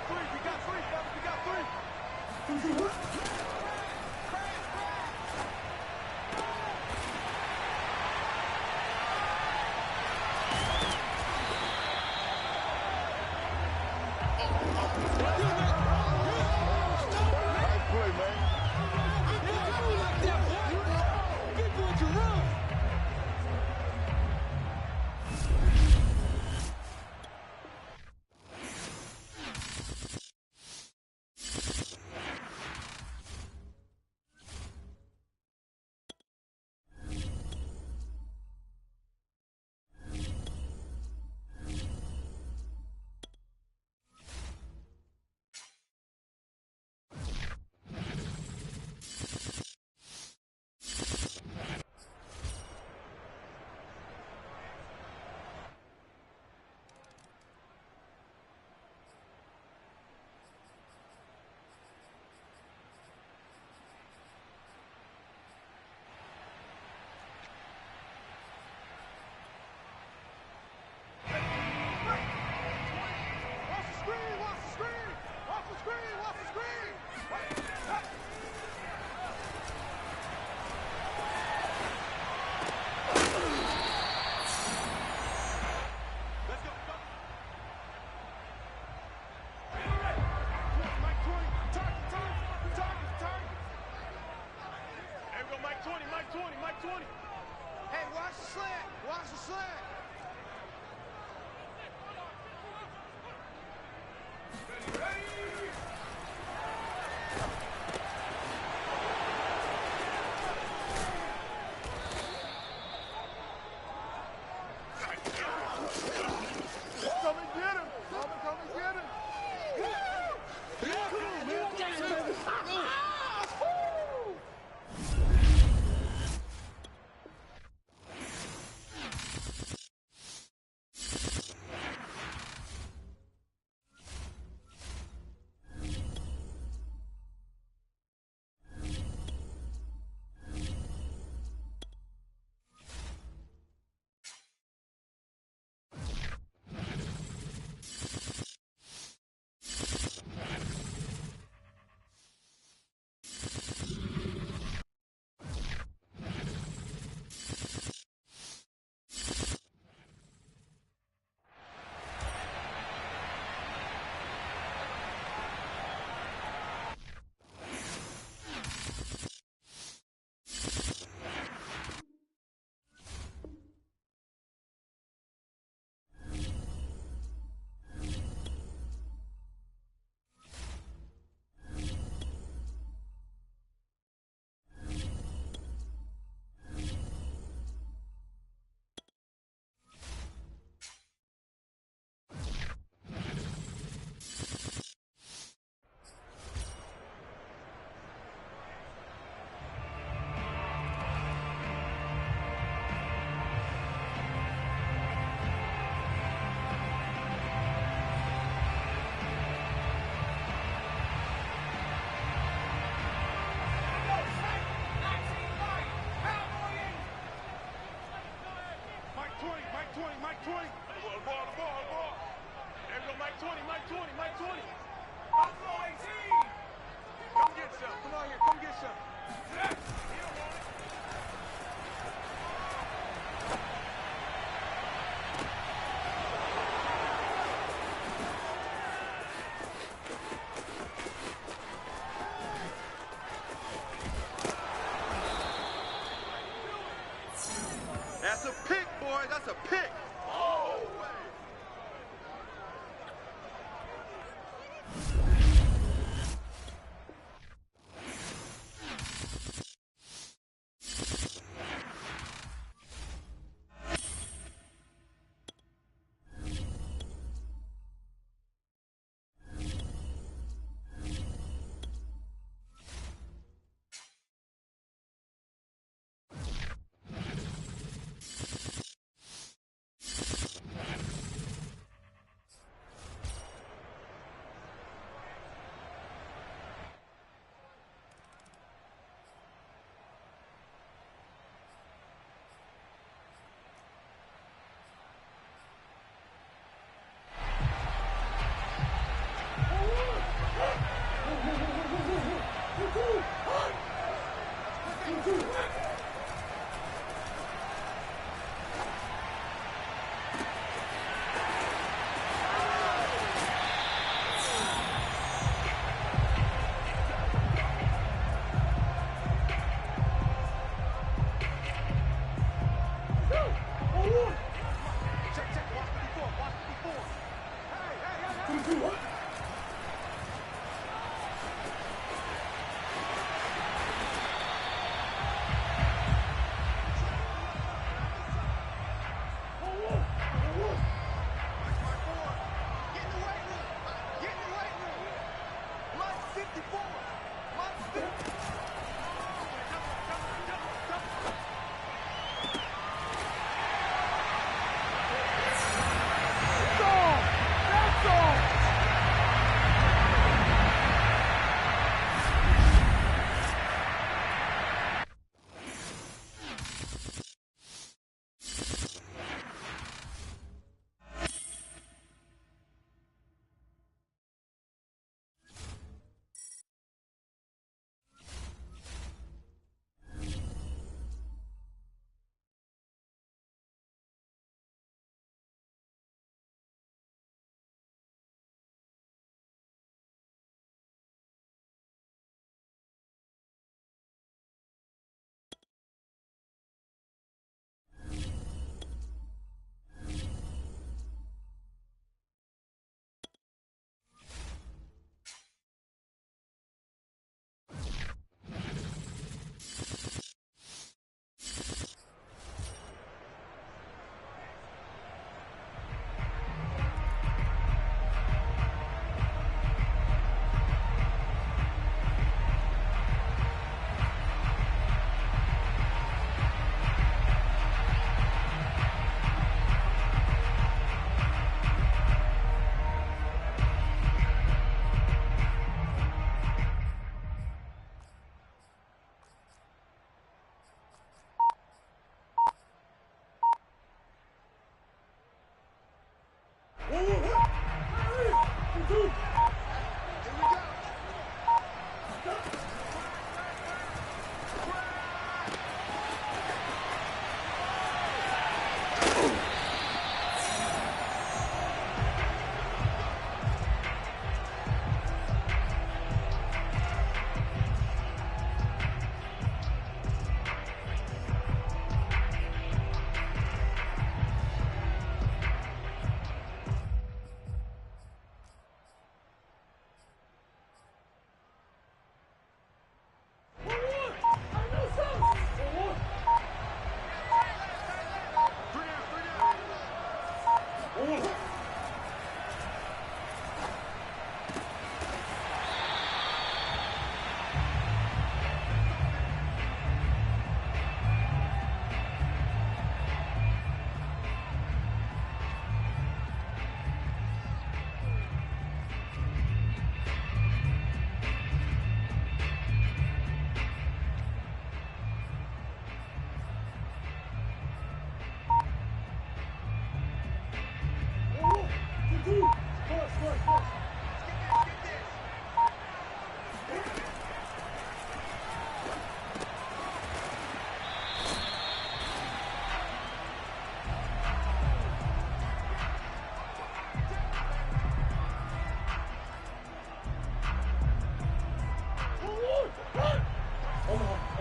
Speaker 4: three, fellas, we got three.
Speaker 5: Nice play, man.
Speaker 4: Mike 20. Hey, watch the slant. Watch the slant.
Speaker 5: Come and get him. Come and get him.
Speaker 4: Mike 20. Ball. There we go, Mike 20. Come get some. Come on here, come get some. That's a pick, boy. That's a pick. Oh, way.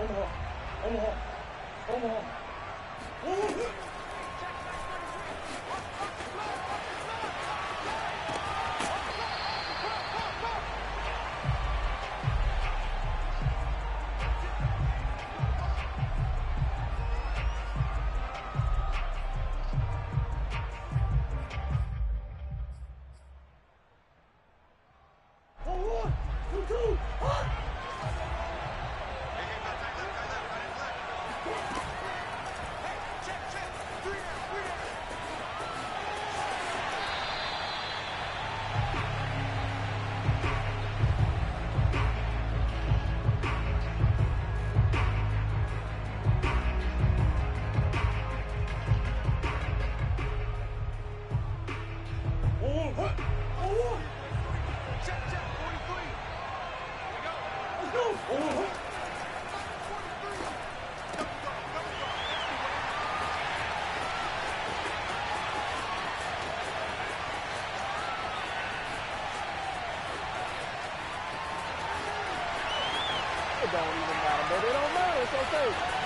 Speaker 5: It don't even matter, but it don't matter. It's okay.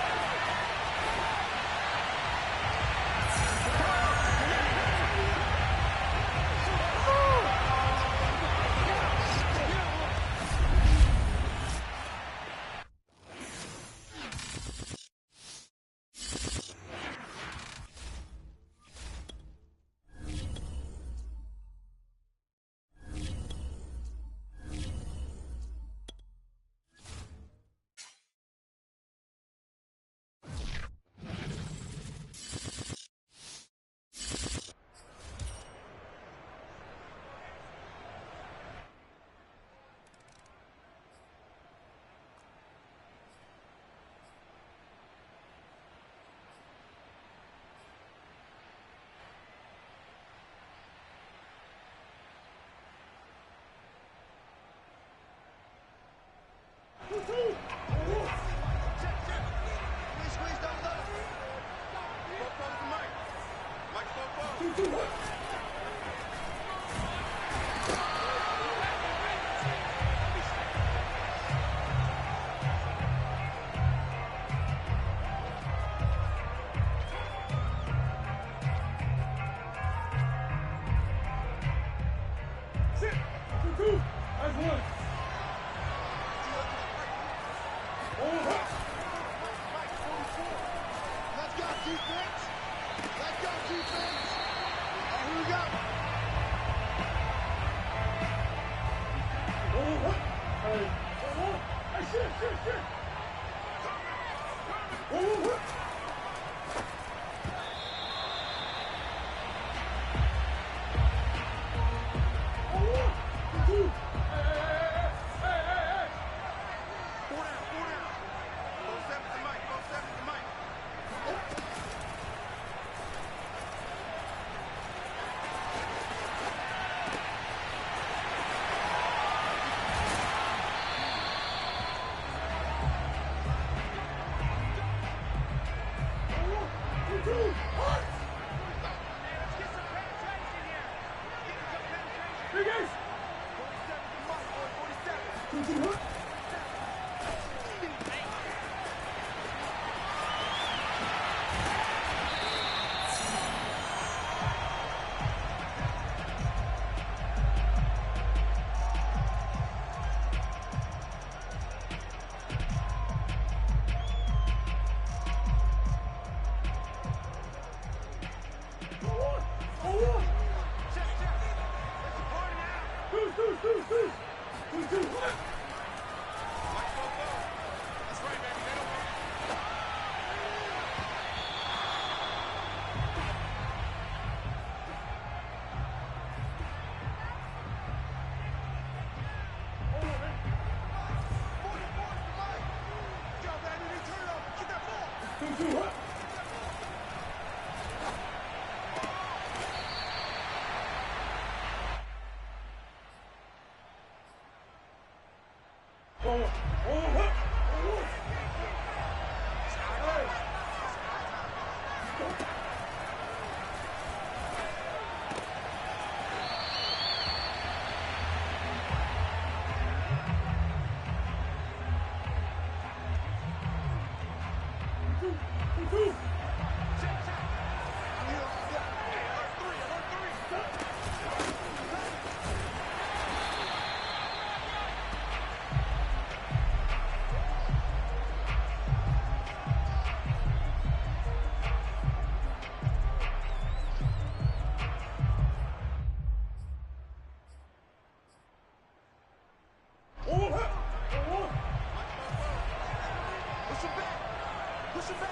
Speaker 4: Push him back. Push him back.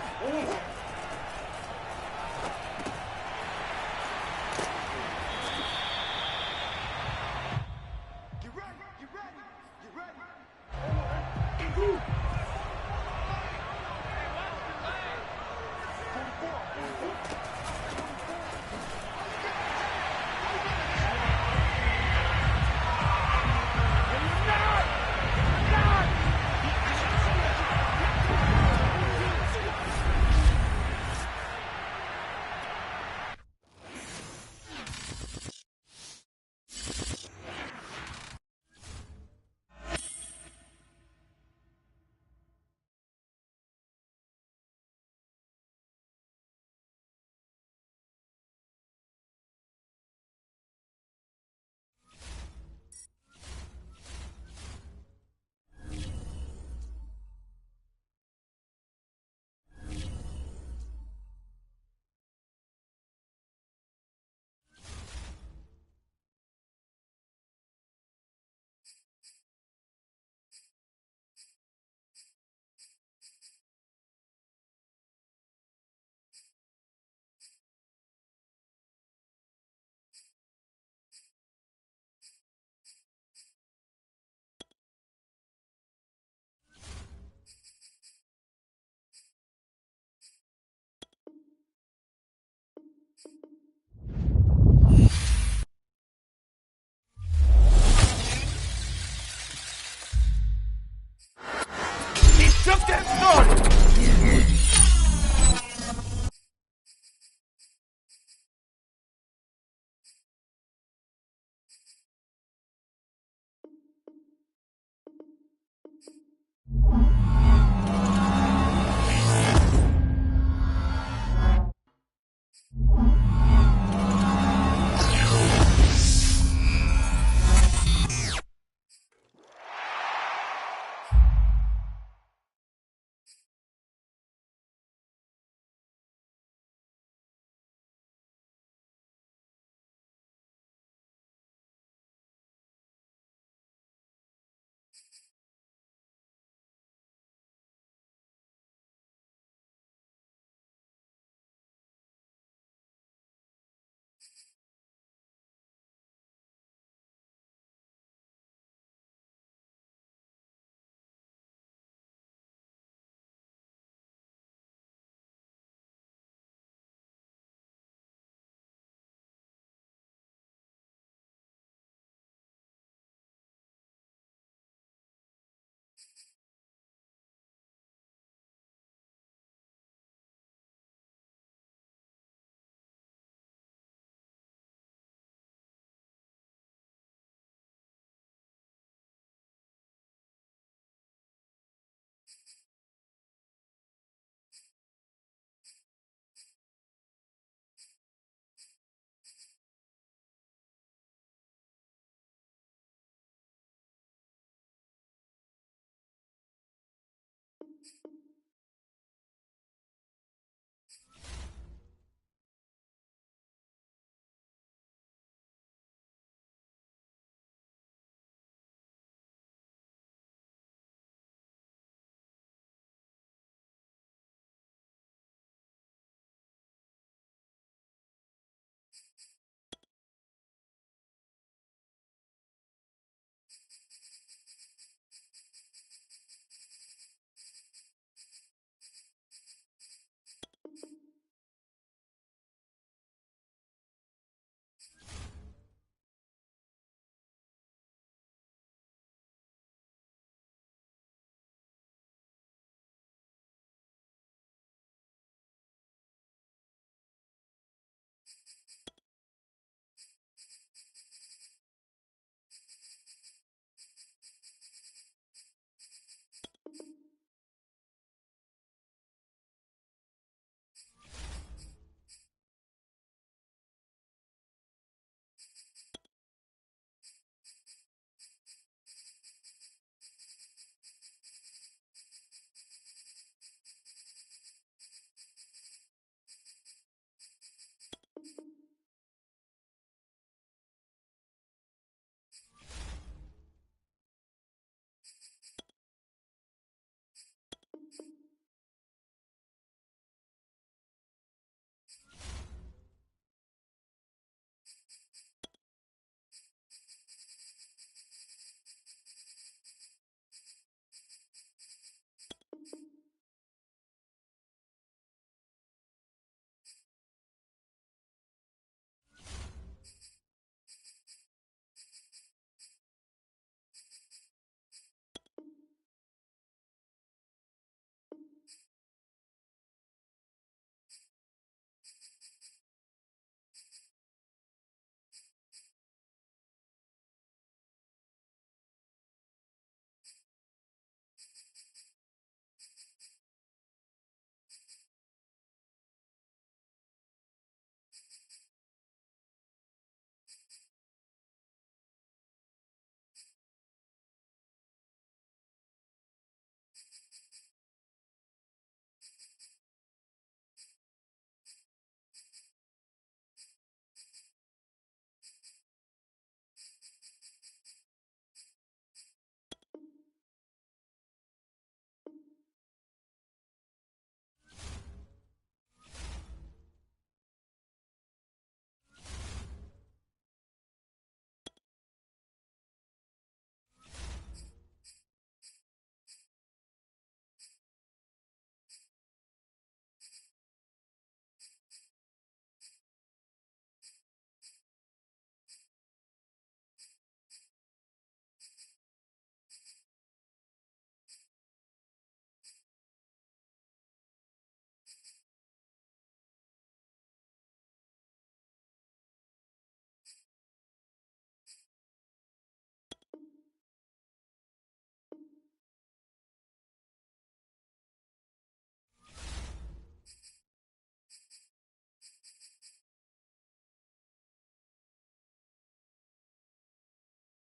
Speaker 4: Get ready. Get ready. Get ready. Move. 44.
Speaker 5: Just getting started.